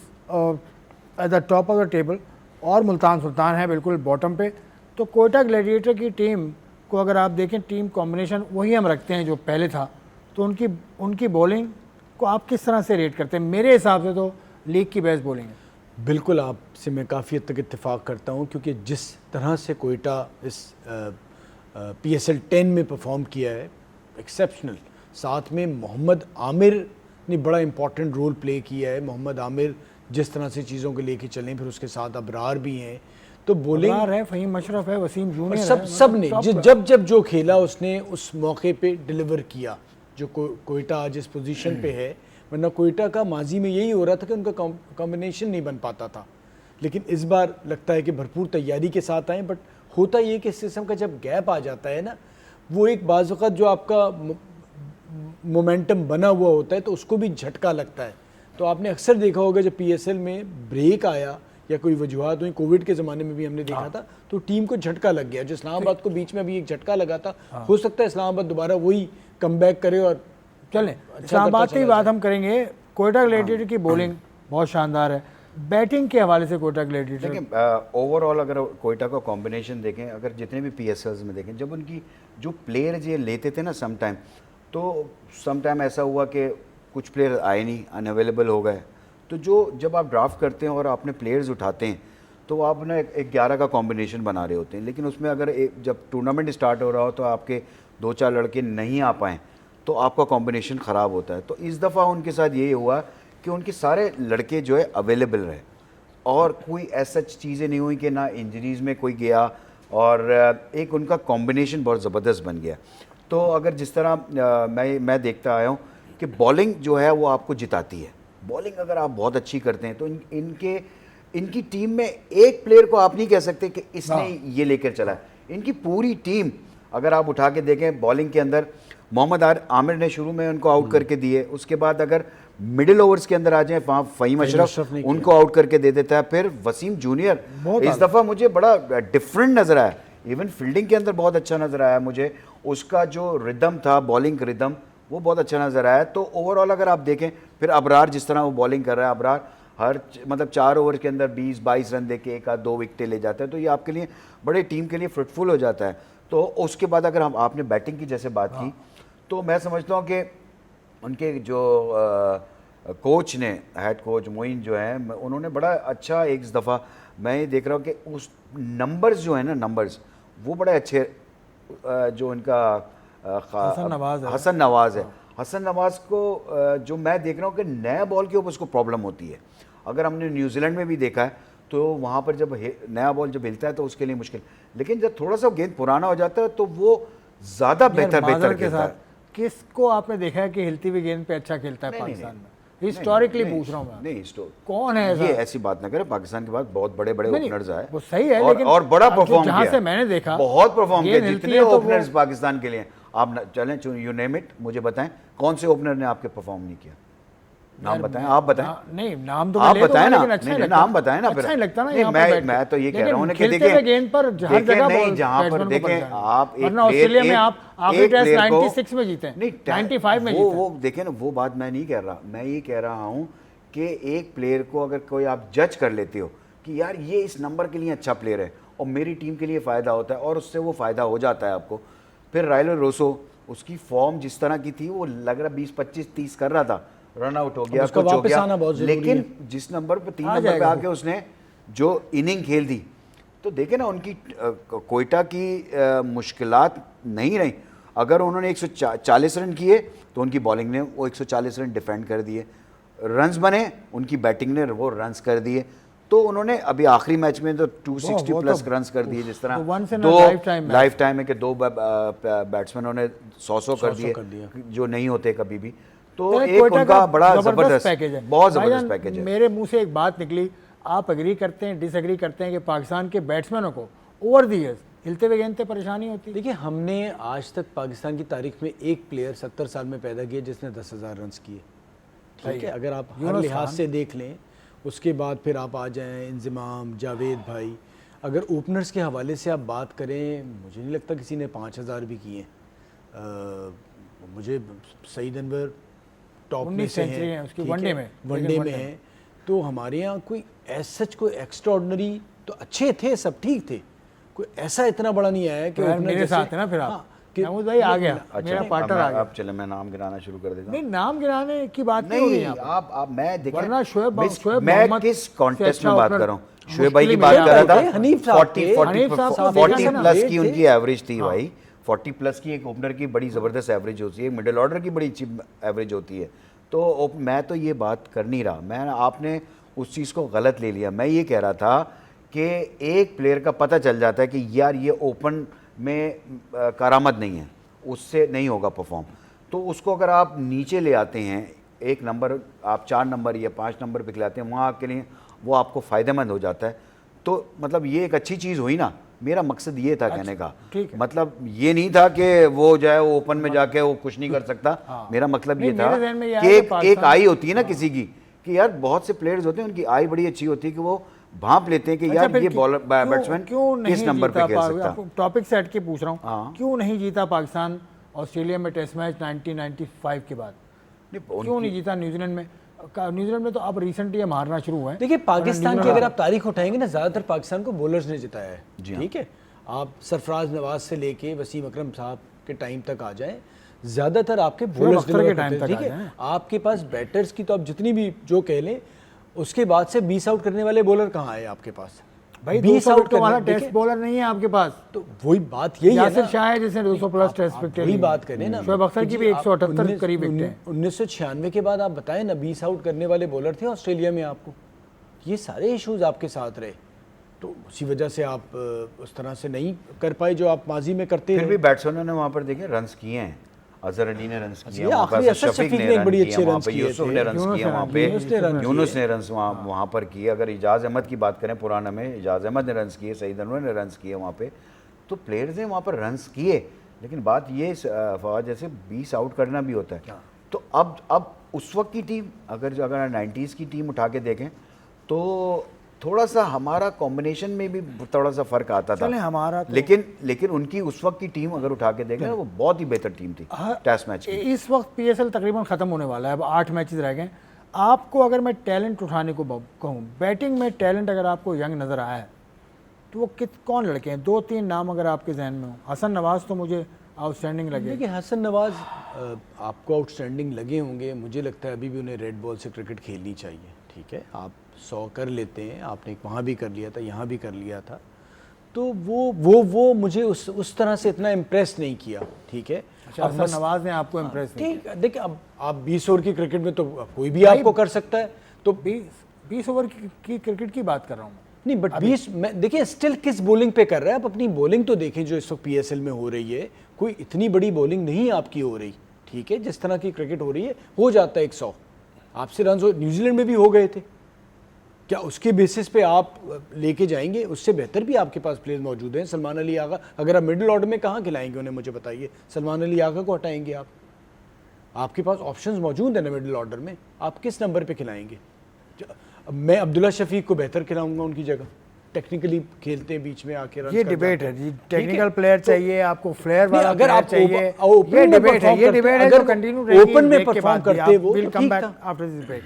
at the top of the table और मुल्तान सुल्तान है बिल्कुल बॉटम पे। तो कोयटा ग्लैडिएटर की टीम को अगर आप देखें, टीम कॉम्बिनेशन वही हम रखते हैं जो पहले था, तो उनकी बॉलिंग को आप किस तरह से रेट करते हैं? मेरे हिसाब से तो लीग की बेस्ट बॉलिंग है। बिल्कुल आपसे मैं काफ़ी हद तक इत्तेफाक करता हूँ, क्योंकि जिस तरह से कोयटा इस PSL 10 में परफॉर्म किया है एक्सेप्शनल, साथ में मोहम्मद आमिर ने बड़ा इंपॉर्टेंट रोल प्ले किया है। मोहम्मद आमिर जिस तरह से चीज़ों को लेके चलें, फिर उसके साथ अबरार भी हैं, तो बॉलिंग है, फ़हीम अशरफ है, वसीम जूनियर सब है, सब ने टॉप जब जो खेला उसने उस मौके पे डिलीवर किया। जो कोयटा आज इस पोजीशन पे है, वरना कोयटा का माजी में यही हो रहा था कि उनका कॉम्बिनेशन नहीं बन पाता था, लेकिन इस बार लगता है कि भरपूर तैयारी के साथ आए। बट होता ये कि इस किस्म का जब गैप आ जाता है ना, वो एक बाज़ वक़्त जो आपका मोमेंटम बना हुआ होता है तो उसको भी झटका लगता है। तो आपने अक्सर देखा होगा जब PSL में ब्रेक आया या कोई वजूहत हुई, कोविड के ज़माने में भी हमने देखा था, तो टीम को झटका लग गया। जो इस्लामाबाद को बीच में अभी एक झटका लगा था, हो सकता है इस्लामाबाद दोबारा वही कम बैक करे और चलें। इस्लामाबाद की बात हम करेंगे। कोयटा ग्लैडिएटर की बॉलिंग बहुत शानदार है। बैटिंग के हवाले से कोयटा ग्लैडिएटर देखिए ओवरऑल अगर कोयटा का कॉम्बिनेशन देखें, अगर जितने भी PSLs में देखें, जब उनकी जो प्लेयर्स ये लेते थे ना सम टाइम ऐसा हुआ कि कुछ प्लेयर आए नहीं, अनअवेलेबल हो गए। तो जब आप ड्राफ्ट करते हैं और आपने प्लेयर्स उठाते हैं तो आप ना एक 11 का कॉम्बिनेशन बना रहे होते हैं, लेकिन उसमें अगर जब टूर्नामेंट स्टार्ट हो रहा हो तो आपके 2-4 लड़के नहीं आ पाएँ तो आपका कॉम्बिनेशन ख़राब होता है। तो इस दफ़ा उनके साथ ये हुआ कि उनके सारे लड़के जो है अवेलेबल रहे और कोई ऐसा चीज़ें नहीं हुई कि ना इंजरीज़ में कोई गया, और एक उनका कॉम्बिनेशन बहुत ज़बरदस्त बन गया। तो अगर जिस तरह मैं देखता आया हूँ कि बॉलिंग जो है वो आपको जिताती है। बॉलिंग अगर आप बहुत अच्छी करते हैं तो इनकी टीम में एक प्लेयर को आप नहीं कह सकते कि इसने ये लेकर चला है। इनकी पूरी टीम अगर आप उठा के देखें, बॉलिंग के अंदर मोहम्मद आमिर ने शुरू में उनको आउट करके दिए, उसके बाद अगर मिडिल ओवर्स के अंदर आ जाए वहाँ फ़हीम अशरफ उनको आउट करके दे देता है। फिर वसीम जूनियर इस दफ़ा मुझे बड़ा डिफरेंट नज़र आया, इवन फील्डिंग के अंदर बहुत अच्छा नज़र आया मुझे। उसका जो रिदम था, बॉलिंग रिदम, वो बहुत अच्छा नज़र आया। तो ओवरऑल अगर आप देखें, फिर अबरार जिस तरह वो बॉलिंग कर रहा है, अबरार हर 4 ओवर के अंदर 20-22 रन दे के 1-2 विकेटें ले जाता है, तो ये आपके लिए बड़े टीम के लिए फ्रूटफुल हो जाता है। तो उसके बाद अगर आपने बैटिंग की जैसे बात की, तो मैं समझता हूँ कि उनके जो कोच ने, हेड कोच मोइन जो है, उन्होंने बड़ा अच्छा एक दफ़ा मैं ये देख रहा हूँ कि उस नंबर्स जो है ना, नंबर्स वो बड़े अच्छे जो उनका हसन नवाज़ है। हसन नवाज़ को जो मैं देख रहा हूँ कि नया बॉल के ऊपर उसको प्रॉब्लम होती है। अगर हमने न्यूजीलैंड में भी देखा है तो वहाँ पर जब नया बॉल जब हिलता है तो उसके लिए मुश्किल, लेकिन जब थोड़ा सा गेंद पुराना हो जाता है तो वो ज़्यादा बेहतर खेलता है। किसको आपने देखा है कि हिलती हुई गेंद पे अच्छा खेलता है पाकिस्तान में? हिस्टोरिकली पूछ रहा हूँ मैं, नहीं हिस्टोर कौन है ऐसा? ये ऐसी बात ना करें, पाकिस्तान के बाद बहुत बड़े बड़े नहीं, ओपनर्स आए, वो सही है, और, लेकिन और बड़ा अब जो परफॉर्म जहाँ किया, से मैंने देखा बहुत परफॉर्म किया, गेंद हिलती जितने है तो ओपनर्स वो- पाकिस्तान के लिए आप चलें, यू नेम इट, मुझे बताएं कौन से ओपनर ने आपके परफॉर्म नहीं किया, नाम बताएं, आप बताएं, नहीं नाम तो आप मैं ले बताएं दूंगा, ना, लेकिन अच्छा नहीं, ही लगता नाम बताएं ना, अच्छा ही लगता ना नहीं, यहाँ पे बैठ के। मैं तो ये कह रहा लेकिन हूँ कि खेलते देखिए हुए गेंद पर हर जगह नहीं, बॉल जहाँ पर बैट्समैन को देखें परेशान है। आप एक वरना player- ऑस्ट्रेलिया में एक- आप आखिरी एक टेस्ट player को- 96 में जीते हैं, नहीं 95 में वो जीते वो देखें ना, वो बात मैं नहीं कह रहा, मैं ये कह रहा हूँ कि एक प्लेयर को अगर कोई आप जज कर लेते हो कि यार ये इस नंबर के लिए अच्छा प्लेयर है और मेरी टीम के लिए फ़ायदा होता है और उससे वो फ़ायदा हो जाता है आपको। फिर राइलो रोसो, उसकी फॉर्म जिस तरह की थी, वो लग रहा 20 25 30 कर रहा था, रन आउट हो गया, उसका कुछ हो वापस गया, आना बहुत ज़रूरी लेकिन जिस नंबर पे 3 आ नंबर पे जाएगा आके उसने जो इनिंग खेल दी, तो देखे ना उनकी कोयटा की मुश्किलात नहीं रही। अगर उन्होंने 140 रन किए तो उनकी बॉलिंग ने वो 140 रन डिफेंड कर दिए, रन्स बने उनकी बैटिंग ने वो रन्स कर दिए, तो उन्होंने अभी आखिरी मैच में तो 260 वो प्लस तो- रन्स कर दिए, जिस तरह वो once in a दो lifetime match। लाइफ टाइम है कि दो बैट्समैनों ने 100 कर 100 कर दिए, दिया। जो नहीं होते कभी भी। तो चलिए, एक कोयटा उनका का बड़ा जबरदस्त पैकेज है, बहुत भाईजान, जबरदस्त पैकेज है। मेरे मुंह से एक बात निकली, आप एग्री करते हैं डिसएग्री करते हैं कि पाकिस्तान के बैट्समैनों को ओवर द इयर्स हिलते हुए गेंद पे परेशानी होती है? देखिए, हमने आज तक पाकिस्तान की तारीख में एक प्लेयर 70 साल में पैदा किया जिसने 10,000 रन किए, ठीक है, अगर आप हर यूनुस लिहाज खान। से देख लें। उसके बाद फिर आप आ जाएं इंजमाम, जावेद भाई, अगर ओपनर्स के हवाले से आप बात करें, मुझे नहीं लगता किसी ने 5,000 भी किए हैं। मुझे सईद अनवर टॉप में 19 से सेंचुरी हैं उसकी ठीक वनडे है, में, वनडे लेकिन में वनडे है। तो हमारे यहाँ कोई सच कोई एक्स्ट्राऑर्डिनरी, तो अच्छे थे, सब ठीक थे, कोई ऐसा इतना बड़ा नहीं आया कि तो यार opener मेरे जैसे- साथ है ना फिर आप, हाँ, कि- महमूद भाई आ गया, अच्छा, मेरा अब पार्टनर आ गया। अब चले मैं नाम गिनाना शुरू कर देता हूँ। नहीं, नाम गिराने की बात नहीं हो रही नहीं, है यहाँ आप मैं देखें, वरना शोएब मैं मोहम्मद किस से कॉन्टेस्ट अच्छा में बात opener कर रहा हूँ, शोएब भाई की मुश्किल बात में कर रहा थे, था। हनीफ साहब थे। हनीफ साहब को 40 देखा ना, प्लस great की थे। उनकी एवरेज थी भाई, 40 प्लस की एक ओपनर की बड़ी ज़बरदस्त एवरेज होती है, एक मिडिल ऑर्डर की बड़ी अच्छी एवरेज होती है। तो मैं तो ये बात कर नहीं रहा, मैं आपने उस चीज़ को गलत ले लिया। मैं ये कह रहा था कि एक प्लेयर का पता चल जाता है कि यार ये ओपन में करामत नहीं है, उससे नहीं होगा परफॉर्म, तो उसको अगर आप नीचे ले आते हैं, एक नंबर आप 4 नंबर या 5 नंबर पे खिलाते हैं, वहाँ आपके लिए वो आपको फ़ायदेमंद हो जाता है। तो मतलब ये एक अच्छी चीज़ हुई ना, मेरा मकसद ये था कहने का, ठीक है। मतलब ये नहीं था कि वो जाए वो ओपन में जाके वो कुछ नहीं कर सकता। मेरा मतलब ये नहीं, था मेरे ज़हन में ये कि आया कि एक पाकिस्तान- आई होती है ना किसी की, कि यार बहुत से प्लेयर्स होते हैं उनकी आई बड़ी अच्छी होती है कि वो भांप लेते हैं कि अच्छा, यार फिर ये क्यों- बॉलर क्यों- बैट्समैन क्यों नहीं किस नंबर पे जीता खेल सकता। टॉपिक से हट के पूछ रहा हूँ, हाँ। क्यों नहीं जीता पाकिस्तान ऑस्ट्रेलिया में टेस्ट मैच 1995 के बाद? क्यों नहीं जीता न्यूजीलैंड में? न्यूजीलैंड में तो अब रिसेंटली हम हारना शुरू हुए हैं। देखिए, पाकिस्तान की न्यूजीलैंड- अगर आप तारीख उठाएंगे ना, ज़्यादातर पाकिस्तान को बॉलर्स ने जिताया है, जी हाँ। ठीक है। आप सरफराज नवाज से लेके वसीम अकरम साहब के टाइम तक आ जाए, ज़्यादातर आपके बॉलर्स अख्तर के टाइम तक ठीक आ है। जाएं। आपके पास बैटर्स की तो आप जितनी भी जो कह लें, उसके बाद से 20 आउट करने वाले बॉलर कहाँ आए आपके पास? भाई 20 200 आउट करने- वाला देखिए, टेस्ट बॉलर नहीं है आपके पास। तो वही बात यही है यासिर ना, शाह है जिसने 200 प्लस टेस्ट विकेट वही बात करें ना, शोएब अख्तर की भी 178 करीब विकेट हैं। 1996 के बाद आप बताएं ना, 20 आउट करने वाले बॉलर थे ऑस्ट्रेलिया में आपको, ये सारे इश्यूज आपके साथ रहे, तो उसी वजह से आप उस तरह से नहीं कर पाए जो आप माजी में करते फिर हैं। भी बैट्समैनों ने वहाँ पर देखे रन्स किए हैं, अजहर अली ने रन्स किए, ये वहाँ आखिरी पर असद शफीक शफीक ने ने एक रन बड़ी किए, अच्छे वहाँ रन्स पे किए यूसुफ थे। ने रन्स यूनुस किए, ने वहाँ रन पे किए। यूनुस ने रन्स वहाँ पर किए। अगर इजाज़ अहमद की बात करें पुराना में, इजाज़ अहमद ने रन्स किए, सईद अनवर ने रन्स किए वहाँ पे, तो प्लेयर्स ने वहाँ पर रन्स किए। लेकिन बात ये फवाद, जैसे 20 आउट करना भी होता है, तो अब उस वक्त की टीम अगर 90s की टीम उठा के देखें तो थोड़ा सा हमारा कॉम्बिनेशन में भी थोड़ा सा फ़र्क आता था। चलें, हमारा तो- लेकिन उनकी उस वक्त की टीम अगर उठा के देखें, वो बहुत ही बेहतर टीम थी टेस्ट मैच की। इस वक्त पीएसएल तकरीबन ख़त्म होने वाला है, अब 8 मैचेस रह गए। आपको अगर मैं टैलेंट उठाने को कहूँ, बैटिंग में टैलेंट अगर आपको यंग नज़र आया है तो वो कौन लड़के हैं? 2-3 नाम अगर आपके जहन में हो। हसन नवाज तो मुझे आउटस्टैंडिंग लगे। देखिए, हसन नवाज आपको आउटस्टैंडिंग लगे होंगे, मुझे लगता है अभी भी उन्हें रेड बॉल से क्रिकेट खेलनी चाहिए, ठीक है। आप 100 कर लेते हैं, आपने वहाँ भी कर लिया था, यहाँ भी कर लिया था, तो वो मुझे उस तरह से इतना इम्प्रेस नहीं किया, ठीक है। अच्छा, हसन नवाज ने आपको इम्प्रेस नहीं ठीक है, देखिए अब आप 20 ओवर की क्रिकेट में तो कोई भी आपको कर सकता है, तो 20 ओवर की क्रिकेट की बात कर रहा हूँ मैं। नहीं, बट 20 में देखिए स्टिल किस बॉलिंग पे कर रहा है। आप अपनी बॉलिंग तो देखें जो इस वक्त पीएसएल में हो रही है, कोई इतनी बड़ी बॉलिंग नहीं आपकी हो रही, ठीक है। जिस तरह की क्रिकेट हो रही है, हो जाता है 100, आपसे रन न्यूजीलैंड में भी हो गए थे, क्या उसके बेसिस पे आप लेके जाएंगे? उससे बेहतर भी आपके पास प्लेयर मौजूद हैं। सलमान अली आगा, अगर आप मिडिल ऑर्डर में कहाँ खिलाएंगे उन्हें, मुझे बताइए। सलमान अली आगा को हटाएंगे आप? आपके पास ऑप्शंस मौजूद है ना मिडिल ऑर्डर में, आप किस नंबर पे खिलाएंगे? मैं अब्दुल्ला शफीक को बेहतर खिलाऊंगा उनकी जगह, टेक्निकली खेलते हैं बीच में आके रन। ये डिबेट है जी, टेक्निकल प्लेयर चाहिए आपको, फ्लेयर वाला अगर आप चाहिए, ये डिबेट है, ये डिबेट है जो कंटिन्यू रहेगी। ओपन में परफॉर्म करते वो विल तो कम ठीक बैक था। After this debate.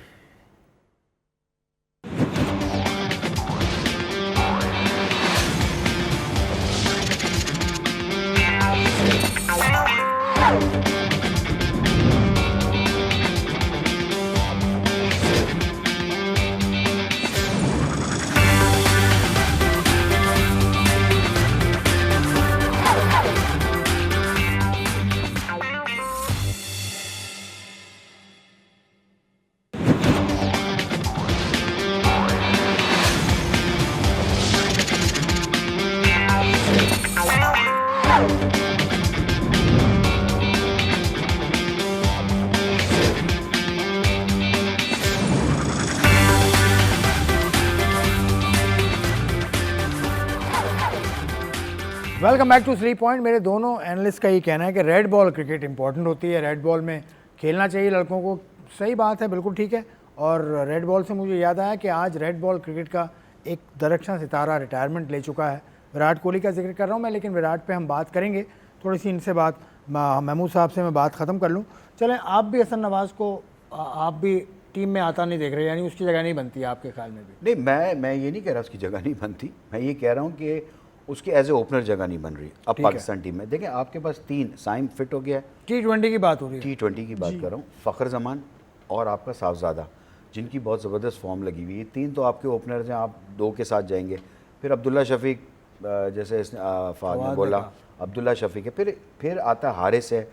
Welcome back to 3 point. मेरे दोनों एनालिस्ट का ये कहना है कि रेड बॉल क्रिकेट इंपॉर्टेंट होती है, रेड बॉल में खेलना चाहिए लड़कों को। सही बात है, बिल्कुल ठीक है। और रेड बॉल से मुझे याद आया कि आज रेड बॉल क्रिकेट का एक दरख्शां सितारा रिटायरमेंट ले चुका है। विराट कोहली का जिक्र कर रहा हूँ मैं, लेकिन विराट पे हम बात करेंगे। थोड़ी सी इनसे बात, महमूद साहब से मैं बात ख़त्म कर लूँ। चलें, आप भी हसन नवाज़ को आप भी टीम में आता नहीं देख रहे, यानी उसकी जगह नहीं बनती है आपके ख्याल में भी? नहीं, मैं ये नहीं कह रहा उसकी जगह नहीं बनती, मैं ये कह रहा हूँ कि उसकी एज ए ओपनर जगह नहीं बन रही अब पाकिस्तान टीम में। देखें, आपके पास 3, साइम फिट हो गया है, T20 की बात हो रही है, T20 की बात कर रहा हूँ, फ़खर जमान और आपका साहबजादा, जिनकी बहुत ज़बरदस्त फॉर्म लगी हुई है। 3 तो आपके ओपनर्स हैं, आप 2 के साथ जाएंगे। फिर अब्दुल्ला शफीक, जैसे फ़ाद ने बोला, अब्दुल्ला शफीक है। फिर आता हारिस है।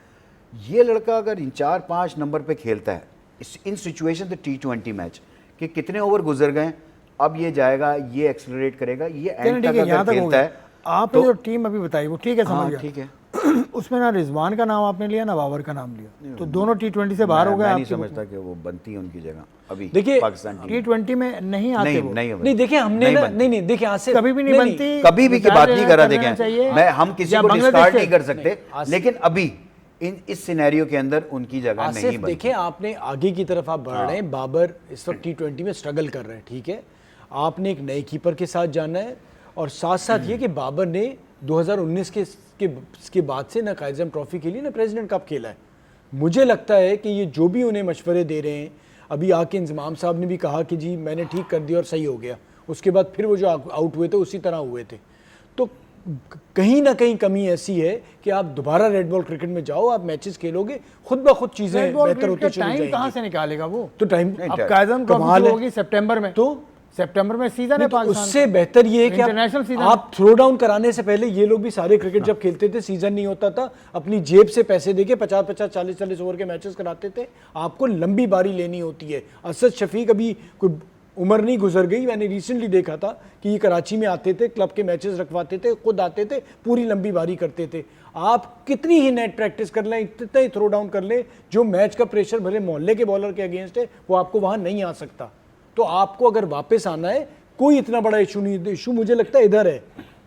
ये लड़का अगर इन 4-5 नंबर पे खेलता है इन सिचुएशन द T20 मैच कि कितने ओवर गुजर गए, अब ये जाएगा, ये एक्सेलरेट करेगा, ये एंड तक अगर खेलता है। आपने जो टीम अभी बताई वो ठीक है, समझ गया, ठीक है। उसमें ना रिजवान का नाम आपने लिया ना बाबर का नाम लिया, तो दोनों T20 से बाहर हो गए। मैं नहीं समझता कि वो बनती है उनकी जगह अभी। देखिए, पाकिस्तान T20 में नहीं आते वो। नहीं देखिए, हमने ना नहीं देखिए, आज से कभी भी नहीं बनती, कभी भी की बात नहीं कर रहा। देखें, मैं हम किसी को डिस्कार्ड नहीं कर सकते, लेकिन अभी इस सिनेरियो के अंदर उनकी जगह नहीं बनती। देखिए, आपने आगे की तरफ आप बढ़ रहे हैं। बाबर इस वक्त T20 में स्ट्रगल कर रहे हैं, ठीक है। आपने एक नए कीपर के साथ जाना है, और साथ साथ ये कि बाबर ने 2019 के बाद से ना कायज़म ट्रॉफी के लिए ना प्रेसिडेंट कप खेला है। मुझे लगता है कि ये जो भी उन्हें मशवरे दे रहे हैं, अभी आके इंजमाम साहब ने भी कहा कि जी मैंने ठीक कर दिया और सही हो गया, उसके बाद फिर वो जो आउट हुए थे उसी तरह हुए थे। तो कहीं ना कहीं कमी ऐसी है कि आप दोबारा रेड बॉल क्रिकेट में जाओ, आप मैचेस खेलोगे, खुद ब खुद चीजें बेहतर होती चली जाएंगी। टाइम कहाँ से निकालेगा वो? तो टाइम अब कायज़म ट्रॉफी होगी सितंबर में, तो सितंबर में सीजन है पाकिस्तान, उससे बेहतर ये है कि इंटरनेशनल सीजन। आप थ्रो डाउन कराने से पहले, ये लोग भी सारे क्रिकेट जब खेलते थे, सीजन नहीं होता था, अपनी जेब से पैसे देके 50-50, 40-40 ओवर के मैचेस कराते थे। आपको लंबी बारी लेनी होती है। असद शफीक अभी कोई उम्र नहीं गुजर गई, मैंने रिसेंटली देखा था कि ये कराची में आते थे, क्लब के मैचेस रखवाते थे, खुद आते थे, पूरी लंबी बारी करते थे। आप कितनी ही नेट प्रैक्टिस कर लें, इतना ही थ्रो डाउन कर लें, जो मैच का प्रेशर भले मोहल्ले के बॉलर के अगेंस्ट है, वो आपको वहाँ नहीं आ सकता। तो आपको अगर वापस आना है, कोई इतना बड़ा इशू नहीं, इशू मुझे लगता है इधर है,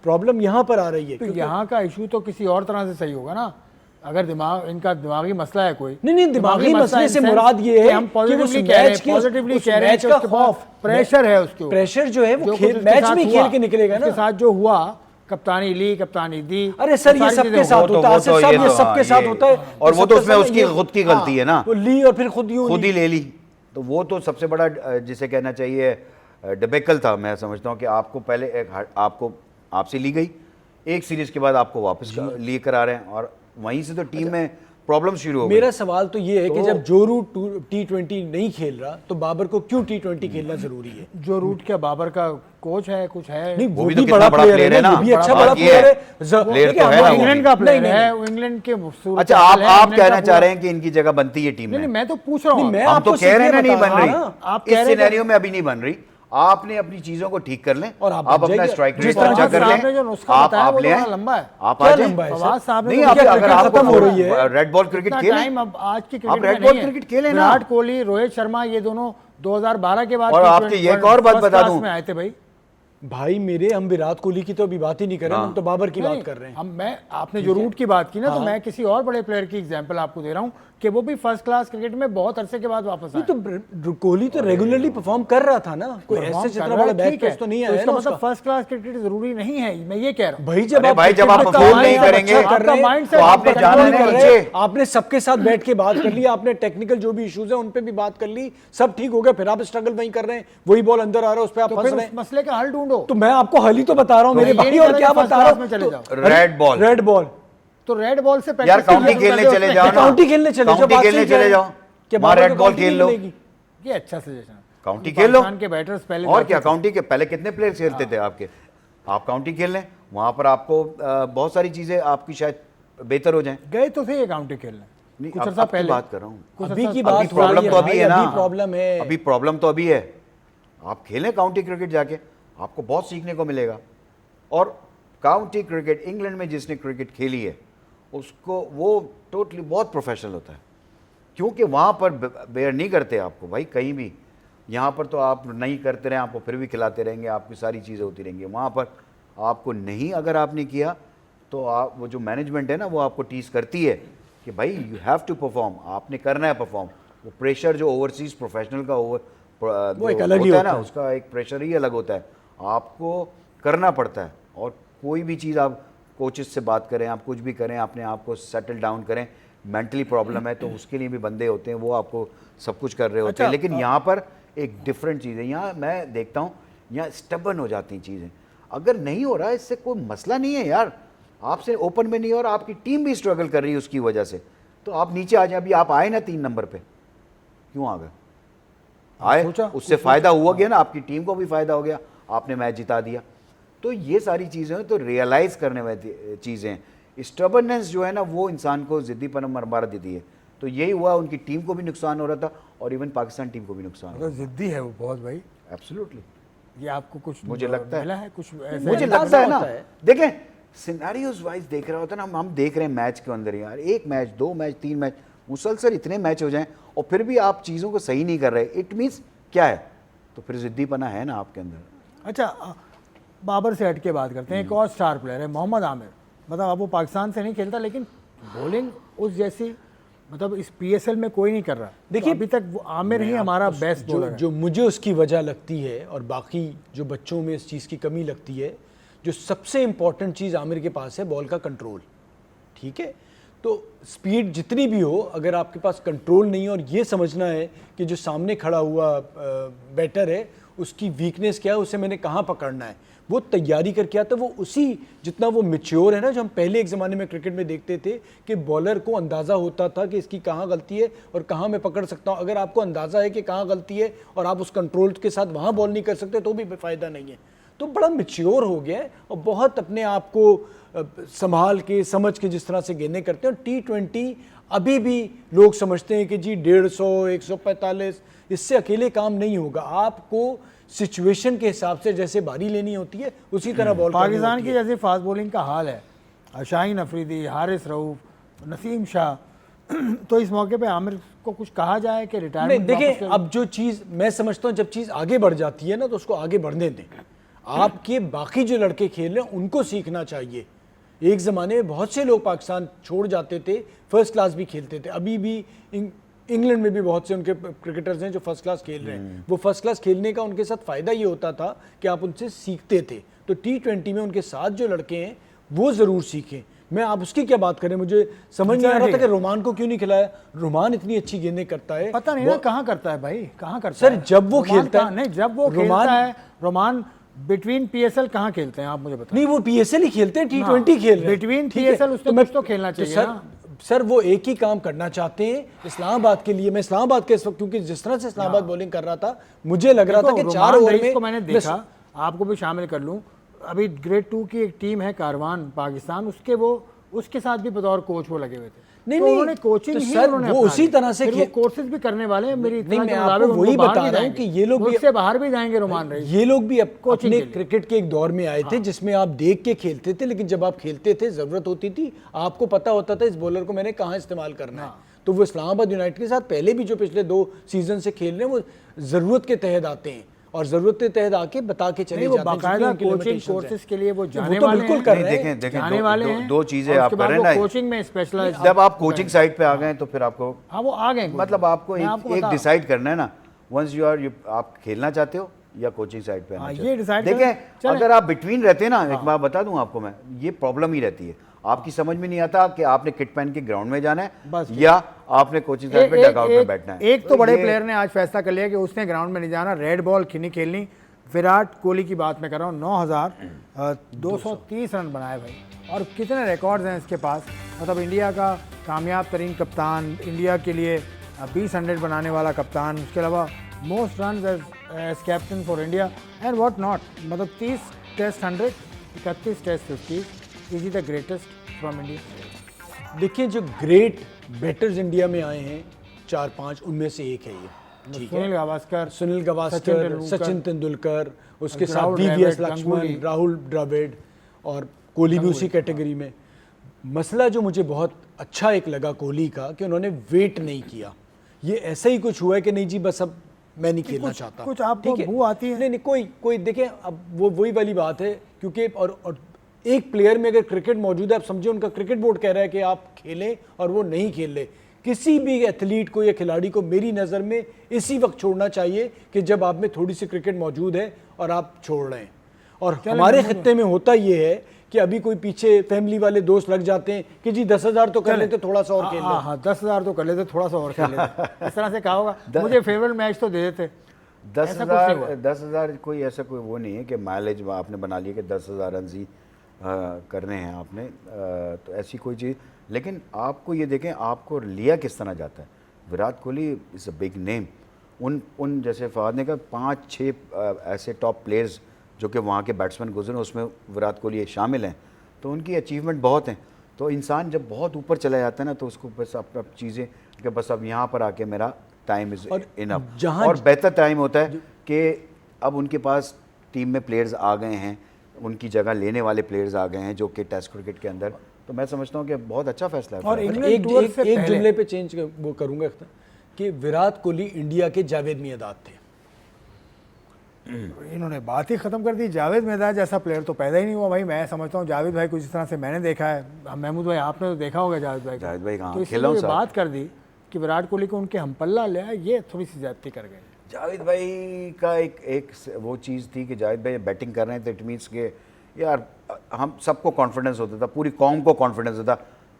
प्रॉब्लम यहाँ पर आ रही है। तो यहाँ का इशू तो किसी और तरह से सही होगा ना, अगर इनका दिमागी मसला है कोई। नहीं, दिमागी मसले से मुराद ये है हम पॉजिटिवली कह रहे हैं का खौफ, प्रेशर है उसके, प्रेशर जो है वो मैच में खेल के निकलेगा ना। उसके साथ जो हुआ, कप्तानी ली, कप्तानी दी, अरे सर ये सबके साथ होता है, ये सबके साथ होता है, और वो तो उसमें उसकी खुद की गलती है ना, वो ली और फिर खुद ही ले ली। तो वो तो सबसे बड़ा जिसे कहना चाहिए डिबेकल था। मैं समझता हूँ कि आपको पहले आपसे ली गई, एक सीरीज के बाद आपको वापस लिए करा रहे हैं, और वहीं से तो टीम में प्रॉब्लम शुरू हो गई। मेरा सवाल तो ये है कि जब जो रूट T20 नहीं खेल रहा, तो बाबर को क्यों T20 खेलना जरूरी है? जो रूट क्या बाबर का कोच है, कुछ है? नहीं, वो भी तो बड़ा प्लेयर है ना, वो भी अच्छा बड़ा प्लेयर है, इंग्लैंड का प्लेयर है, वो इंग्लैंड के। अच्छा, आप कहना चाह रहे हैं कि इनकी जगह बनती है टीम में? मैं तो पूछ रहा हूँ, हम तो कह रहे हैं ना नहीं बन रही, इस सिनेरियो में अभी नहीं बन रही। आपने अपनी चीजों को ठीक कर लें और आप अपना जाइए। स्ट्राइक जिस रेट तरह अच्छा कर आपने जो लें, नुस्खा बताया वो ले आएं, थोड़ा लंबा है। आप क्या आ जाएं। लंबा है? फवाद साहब ने नहीं, तो आप क्या अगर क्रिकेट आपको खत्म हो रही है। रेड बॉल क्रिकेट इतना खेलें, टाइम अब आज की आप क्रिकेट में रेड बॉल नहीं है। क्रिकेट खेलें ना। विराट कोहली, रोहित शर्मा, ये दोनों 2012 के बाद और T20 आपके ये एक और बात फर्स्ट बता क्लास दूं। में आए थे भाई। भाई मेरे, हम विराट कोहली की तो अभी बात ही नहीं कर रहे, हम तो बाबर की नहीं, बात कर रहे हैं। आपने जो रूट की बात की ना, तो हाँ। मैं किसी और बड़े प्लेयर की एग्जांपल आपको दे रहा हूं कि वो भी फर्स्ट क्लास क्रिकेट में बहुत अरसे के बाद वापस आए। तो कोहली तो रेगुलरली परफॉर्म कर रहा था ना, कोई परफॉर्म ऐसे कर जितना रहा बड़ा है, बैक ठीक है। पेस तो नहीं तो आया इसका ना मतलब उसका। फर्स्ट क्लास क्रिकेट जरूरी नहीं है, मैं ये कह रहा हूं। भाई अरे जब आप भाई, जब आप क्रिकेट में परफॉर्म काम नहीं कर करेंगे, अच्छा कर रहे हैं, आपका mindset तो आपने आप जाना कंट्रोल है कर नीचे। रहे हैं। आपने सबके साथ बैठ के बात कर ली, आपने टेक्निकल जो भी इश्यूज है उन पे भी बात कर ली, सब ठीक हो गया, फिर आप स्ट्रगल वहीं कर रहे हैं, वही बॉल अंदर आ रहा है, उस पर आप तो फंस फिर रहे उस हैं। मसले का हल ढूंढो। तो मैं आपको हल ही तो बता रहा हूँ मेरे ये नहीं भाई, कह और रहा क्या कि बता first रहा class में चले हूँ। जाओ। रेड बॉल, रेड बॉल, तो रेड बॉल से यार practice काउंटी कीजिए, खेलने उसमें चले जाओ ना, काउंटी खेलने चले जाओ, काउंटी बात खेलने सही कह चले रहे जाओ, हैं। क्या वहाँ बाबर रेड को बॉल काउंटी खेल नहीं लो, मिलेगी? ये अच्छा सजेशन है। काउंटी खेल लो। पाकिस्तान के बैटर्स पहले और जाते क्या, थे। काउंटी के पहले कितने प्लेयर खेलते थे आपके, आप काउंटी खेल लें, वहां पर आपको बहुत सारी चीजें आपकी शायद बेहतर हो जाएं। गए तो थे ये काउंटी खेलने नहीं, कुछ अब अरसा अब की पहले बात कर रहा हूँ। कुछ अभी अरसा की पहले। बात अभी प्रॉब्लम हो तो रही अभी है है भाई, ना, अभी प्रॉब्लम है। अभी प्रॉब्लम तो अभी है। आप खेलें काउंटी क्रिकेट जाके, आपको बहुत सीखने को मिलेगा। और काउंटी क्रिकेट, इंग्लैंड में जिसने क्रिकेट खेली है उसको, वो टोटली बहुत प्रोफेशनल होता है, क्योंकि वहाँ पर बेयर नहीं करते आपको भाई कहीं भी। यहाँ पर तो आप नहीं करते रहें, आपको फिर भी खिलाते रहेंगे, आपकी सारी चीज़ें होती रहेंगी। वहाँ पर आपको नहीं, अगर आपने किया तो आप, वो जो मैनेजमेंट है ना, वो आपको टीस करती है कि भाई यू हैव टू परफॉर्म, आपने करना है परफॉर्म। वो प्रेशर जो ओवरसीज प्रोफेशनल का वो एक अलग ही होता है ना, होता है। उसका एक प्रेशर ही अलग होता है, आपको करना पड़ता है। और कोई भी चीज़ आप कोचेस से बात करें, आप कुछ भी करें, अपने आप को सेटल डाउन करें। मेंटली प्रॉब्लम है तो उसके लिए भी बंदे होते हैं, वो आपको सब कुछ कर रहे होते हैं। लेकिन यहाँ पर एक डिफरेंट चीज़ है, यहाँ मैं देखता हूँ यहाँ स्टबर्न हो जाती हैं चीज़ें। अगर नहीं हो रहा है, इससे कोई मसला नहीं है यार, आपसे ओपन में नहीं, और आपकी टीम भी स्ट्रगल कर रही है उसकी वजह से, तो आप नीचे आ जाए। अभी आप आए ना 3 नंबर पे, क्यों आ गए? आए, उससे फ़ायदा हुआ गया ना, आपकी टीम को भी फ़ायदा हो गया, आपने मैच जिता दिया। तो ये सारी चीज़ें हैं, तो रियलाइज़ करने वाली चीज़ें हैं। स्टबर्नेस जो है ना, वो इंसान को ज़िद्दीपन मार देती है। तो यही हुआ, उनकी टीम को भी नुकसान हो रहा था और इवन पाकिस्तान टीम को भी नुकसान हो रहा अगर जिद्दी है वो बहुत भाई। था। एब्सोल्युटली, ये आपको कुछ मुझे लगता मिला है, है कुछ ऐसे? मुझे अंदाजा लगता है ना, होता है। देखें सिनेरियोज वाइज देख रहा होता है ना, हम देख रहे हैं मैच के अंदर यार, 1 मैच 2 मैच 3 मैच मुसलसल इतने मैच हो जाएं और फिर भी आप चीज़ों को सही नहीं कर रहे, इट मीन्स क्या है? तो फिर जिद्दीपना है ना आपके अंदर। अच्छा, बाबर से हट के बात करते हैं। एक और स्टार प्लेयर है मोहम्मद आमिर। मतलब अब वो पाकिस्तान से नहीं खेलता, लेकिन बॉलिंग उस जैसी, मतलब इस पीएसएल में कोई नहीं कर रहा। देखिए अभी तक वो आमिर ही हमारा बेस्ट बॉलर है। जो मुझे उसकी वजह लगती है, और बाकी जो बच्चों में इस चीज़ की कमी लगती है, जो सबसे इंपॉर्टेंट चीज़ आमिर के पास है, बॉल का कंट्रोल। ठीक है, तो स्पीड जितनी भी हो, अगर आपके पास कंट्रोल नहीं है और ये समझना है कि जो सामने खड़ा हुआ बैटर है उसकी वीकनेस क्या है, उसे मैंने कहाँ पकड़ना है, वो तैयारी करके आता है। वो उसी जितना वो मैच्योर है ना, जो हम पहले एक ज़माने में क्रिकेट में देखते थे कि बॉलर को अंदाज़ा होता था कि इसकी कहाँ गलती है और कहाँ मैं पकड़ सकता हूँ। अगर आपको अंदाज़ा है कि कहाँ गलती है और आप उस कंट्रोल के साथ वहाँ बॉल नहीं कर सकते, तो भी फ़ायदा नहीं है। तो बड़ा मैच्योर हो गया है और बहुत अपने आप को संभाल के, समझ के जिस तरह से गेंदें करते हैं। और T20 अभी भी लोग समझते हैं कि जी 150 145 इससे अकेले काम नहीं होगा, आपको सिचुएशन के हिसाब से जैसे बारी लेनी होती है उसी तरह बॉल पाकिस्तान की जैसे फास्ट बॉलिंग का हाल है, शाहीन अफरीदी, हारिस रऊफ, नसीम शाह, तो इस मौके पे आमिर को कुछ कहा जाए कि रिटायरमेंट? देखिए, अब जो चीज़ मैं समझता हूँ, जब चीज़ आगे बढ़ जाती है ना, तो उसको आगे बढ़ने दें। आपके बाकी जो लड़के खेल रहे हैं उनको सीखना चाहिए। एक ज़माने में बहुत से लोग पाकिस्तान छोड़ जाते थे, फर्स्ट क्लास भी खेलते थे। अभी भी इंग्लैंड में भी बहुत से उनके क्रिकेटर्स हैं जो फर्स्ट क्लास खेल रहे हैं। वो फर्स्ट क्लास खेलने का उनके साथ फ़ायदा ये होता था कि आप उनसे सीखते थे। तो T20 में उनके साथ जो लड़के हैं वो ज़रूर सीखें। मैं आप उसकी क्या बात करें, मुझे समझ नहीं आ रहा था कि रोमान को क्यों नहीं खिलाया। रोमान इतनी अच्छी गेंदें करता है, पता नहीं ना कहाँ करता है भाई, कहाँ करता है सर। जब वो खेलता है, नहीं, जब वो खेलता है रोमान बिटवीन पीएसएल कहाँ खेलते हैं आप मुझे बताएं? नहीं, वो पीएसएल ही खेलते हैं, T20 खेल रहे हैं। बिटवीन पीएसएल उसने कुछ तो खेलना चाहिए ना। सर वो एक ही काम करना चाहते हैं इस्लामाबाद के लिए। मैं इस्लामाबाद के इस वक्त, क्योंकि जिस तरह से इस्लामाबाद बॉलिंग कर रहा था, मुझे लग रहा था कि 4 ओवर में, को मैंने देखा, आपको भी शामिल कर लूं, अभी ग्रेड 2 की एक टीम है कारवान पाकिस्तान, उसके साथ भी बतौर कोच वो लगे हुए थे। नहीं, तो नहीं, उन्होंने कोचिंग तो ही सर, उन्होंने वो अपना उसी ली। तरह से फिर वो कोर्सेज भी करने वाले हैं मेरी इत्तला नहीं, के मैं मुताबिक आपको उनको वही बाहर बता भी रहा हूँ जाएंगे। कि ये लोग मुल्क भी से बाहर भी जाएंगे रोमान रईस। ये लोग भी कोचिंग अपने के लिए। क्रिकेट के एक दौर में आए थे जिसमें आप देख के खेलते थे, लेकिन जब आप खेलते थे जरूरत होती थी, आपको पता होता था इस बॉलर को मैंने कहाँ इस्तेमाल करना है। तो वो इस्लामाबाद यूनाइटेड के साथ पहले भी जो पिछले 2 सीजन से खेल रहे हैं वो जरूरत के तहत आते हैं और जरूरत के तहत आके बता के चले नहीं, वो जाते हैं बाकायदा जिनकी कोचिंग limitations हैं। कोर्सेज के लिए वो जाने तो वाले बिल्कुल हैं। कर नहीं, रहे हैं। देखें देखें जाने दो, वाले दो, हैं दो चीज़ें और आप उसके कर बाद रहे वो हैं ना। कोचिंग में स्पेशलाइज जब आप कोचिंग साइड पे आ गए तो फिर आपको हाँ वो आ गए मतलब आपको मैं आपको एक बता रहा हूँ। डिसाइड करना है ना, वंस यू आर आप खेलना चाहते हो या कोचिंग साइड पे आना हाँ, चाहते ये हो। decide देखें करें, चलें। अगर आप बिटवीन रहते हैं ना, एक बात बता दूं आपको मैं, ये प्रॉब्लम ही रहती है। आपकी समझ में नहीं आता कि आपने किट पहन के ग्राउंड में जाना है बस या आपने कोचिंग साइड पे डगआउट में बैठना है। एक तो बड़े ये- प्लेयर ने आज फैसला कर लिया कि उसने ग्राउंड में नहीं जाना, रेड बॉल नहीं खेलनी। विराट कोहली की बात मैं कर रहा हूँ, 9,230 रन बनाए भाई, और कितने रिकॉर्ड्स हैं इसके पास। मतलब इंडिया का कामयाब तरीन कप्तान, इंडिया के लिए 20 बनाने वाला कप्तान, उसके अलावा most run as captain for India and what not. मतलब 30 test 100, 31 test 50, is he the greatest from India. देखिए जो ग्रेट बैटर्स इंडिया में आए हैं 4-5, उनमें से एक है ये। ठीक सुनील है, गावस्कर, सुनील गावस्कर, सचिन तेंदुलकर, उसके साथ राहुल वीवीएस द्रविड़, लक्ष्मण, गंगुली। राहुल द्रविड़ और कोहली भी उसी कैटेगरी में। मसला जो मुझे बहुत अच्छा एक लगा कोहली का कि उन्होंने वेट नहीं किया। ये ऐसा ही कुछ हुआ है कि नहीं जी बस अब मैं नहीं खेलना चाहता। कुछ आपको ठीक है? बू आती है? नहीं नहीं, कोई देखें, अब वो वही वाली बात है क्योंकि और एक प्लेयर में अगर क्रिकेट मौजूद है, आप समझिए उनका क्रिकेट बोर्ड कह रहा है कि आप खेलें और वो नहीं खेल रहे। किसी भी एथलीट को या खिलाड़ी को मेरी नज़र में इसी वक्त छोड़ना चाहिए कि जब आप में थोड़ी सी क्रिकेट मौजूद है और आप छोड़ रहे हैं। और हमारे खित्ते में होता ये है कि अभी कोई पीछे फैमिली वाले दोस्त लग जाते हैं कि जी 10,000 तो कर लेते, थोड़ा सा और खेल हाँ लेते। हाँ 10,000 तो कर लेते, थोड़ा सा और खेल लेते। इस तरह से कहा होगा, मुझे फेवरेट मैच तो दे देते। ऐसा कुछ नहीं हुआ। 10,000 कोई ऐसा कोई वो नहीं है कि माइलेज आपने बना लिया कि 10,000 रन ही करने हैं आपने, तो ऐसी कोई चीज़। लेकिन आपको ये देखें आपको लिया किस तरह जाता है। Virat Kohli is a big name. उन जैसे फवाद ने कहा 5-6 ऐसे टॉप प्लेयर्स जो कि वहाँ के बैट्समैन गुजरे, उसमें विराट कोहली शामिल हैं, तो उनकी अचीवमेंट बहुत हैं। तो इंसान जब बहुत ऊपर चला जाता है ना, तो उसको बस अब चीज़ें कि बस अब यहाँ पर आके मेरा टाइम इज़ इनफ, और बेहतर टाइम होता है कि अब उनके पास टीम में प्लेयर्स आ गए हैं, उनकी जगह लेने वाले प्लेयर्स आ गए हैं जो कि टेस्ट क्रिकेट के अंदर। तो मैं समझता हूँ कि बहुत अच्छा फैसला है। और एक इंग्लैंड एक जुमले पे चेंज वो करूंगा कि विराट कोहली इंडिया के जावेद मियांदाद थे। इन्होंने बात ही खत्म कर दी। जावेद मियांदाद जैसा प्लेयर तो पैदा ही नहीं हुआ भाई। मैं समझता हूँ जावेद भाई कुछ इस तरह से मैंने देखा है। महमूद भाई आपने तो देखा होगा जावेद भाई को। जावेद भाई कहाँ तो खेला हूँ इसलिए साथ। बात कर दी कि विराट कोहली को उनके हमपल्ला ले आए, ये थोड़ी सी ज्यादती कर गए। जावेद भाई का एक वो चीज़ थी कि जावेद भाई बैटिंग कर रहे हैं तो इट मीन्स के यार हम सबको कॉन्फिडेंस होता था, पूरी कौम को कॉन्फिडेंस होता,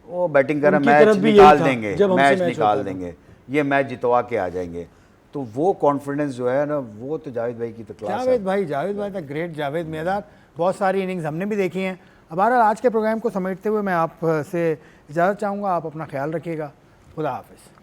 वो बैटिंग कर रहे उनकी मैच तरफ भी निकाल यही था, देंगे, जब हमसे मैच मैच निकाल होता था। देंगे, ये मैच जितवा के आ जाएंगे। तो वो कॉन्फिडेंस जो है ना, वो तो जावेद भाई की तो क्लास है। जावेद भाई था ग्रेट जावेद मियांदाद। बहुत सारी इनिंग्स हमने भी देखी हैं। अब बहरहाल आज के प्रोग्राम को समेटते हुए मैं आपसे इजाज़त चाहूँगा। आप अपना ख्याल रखिएगा। खुदा हाफिज़।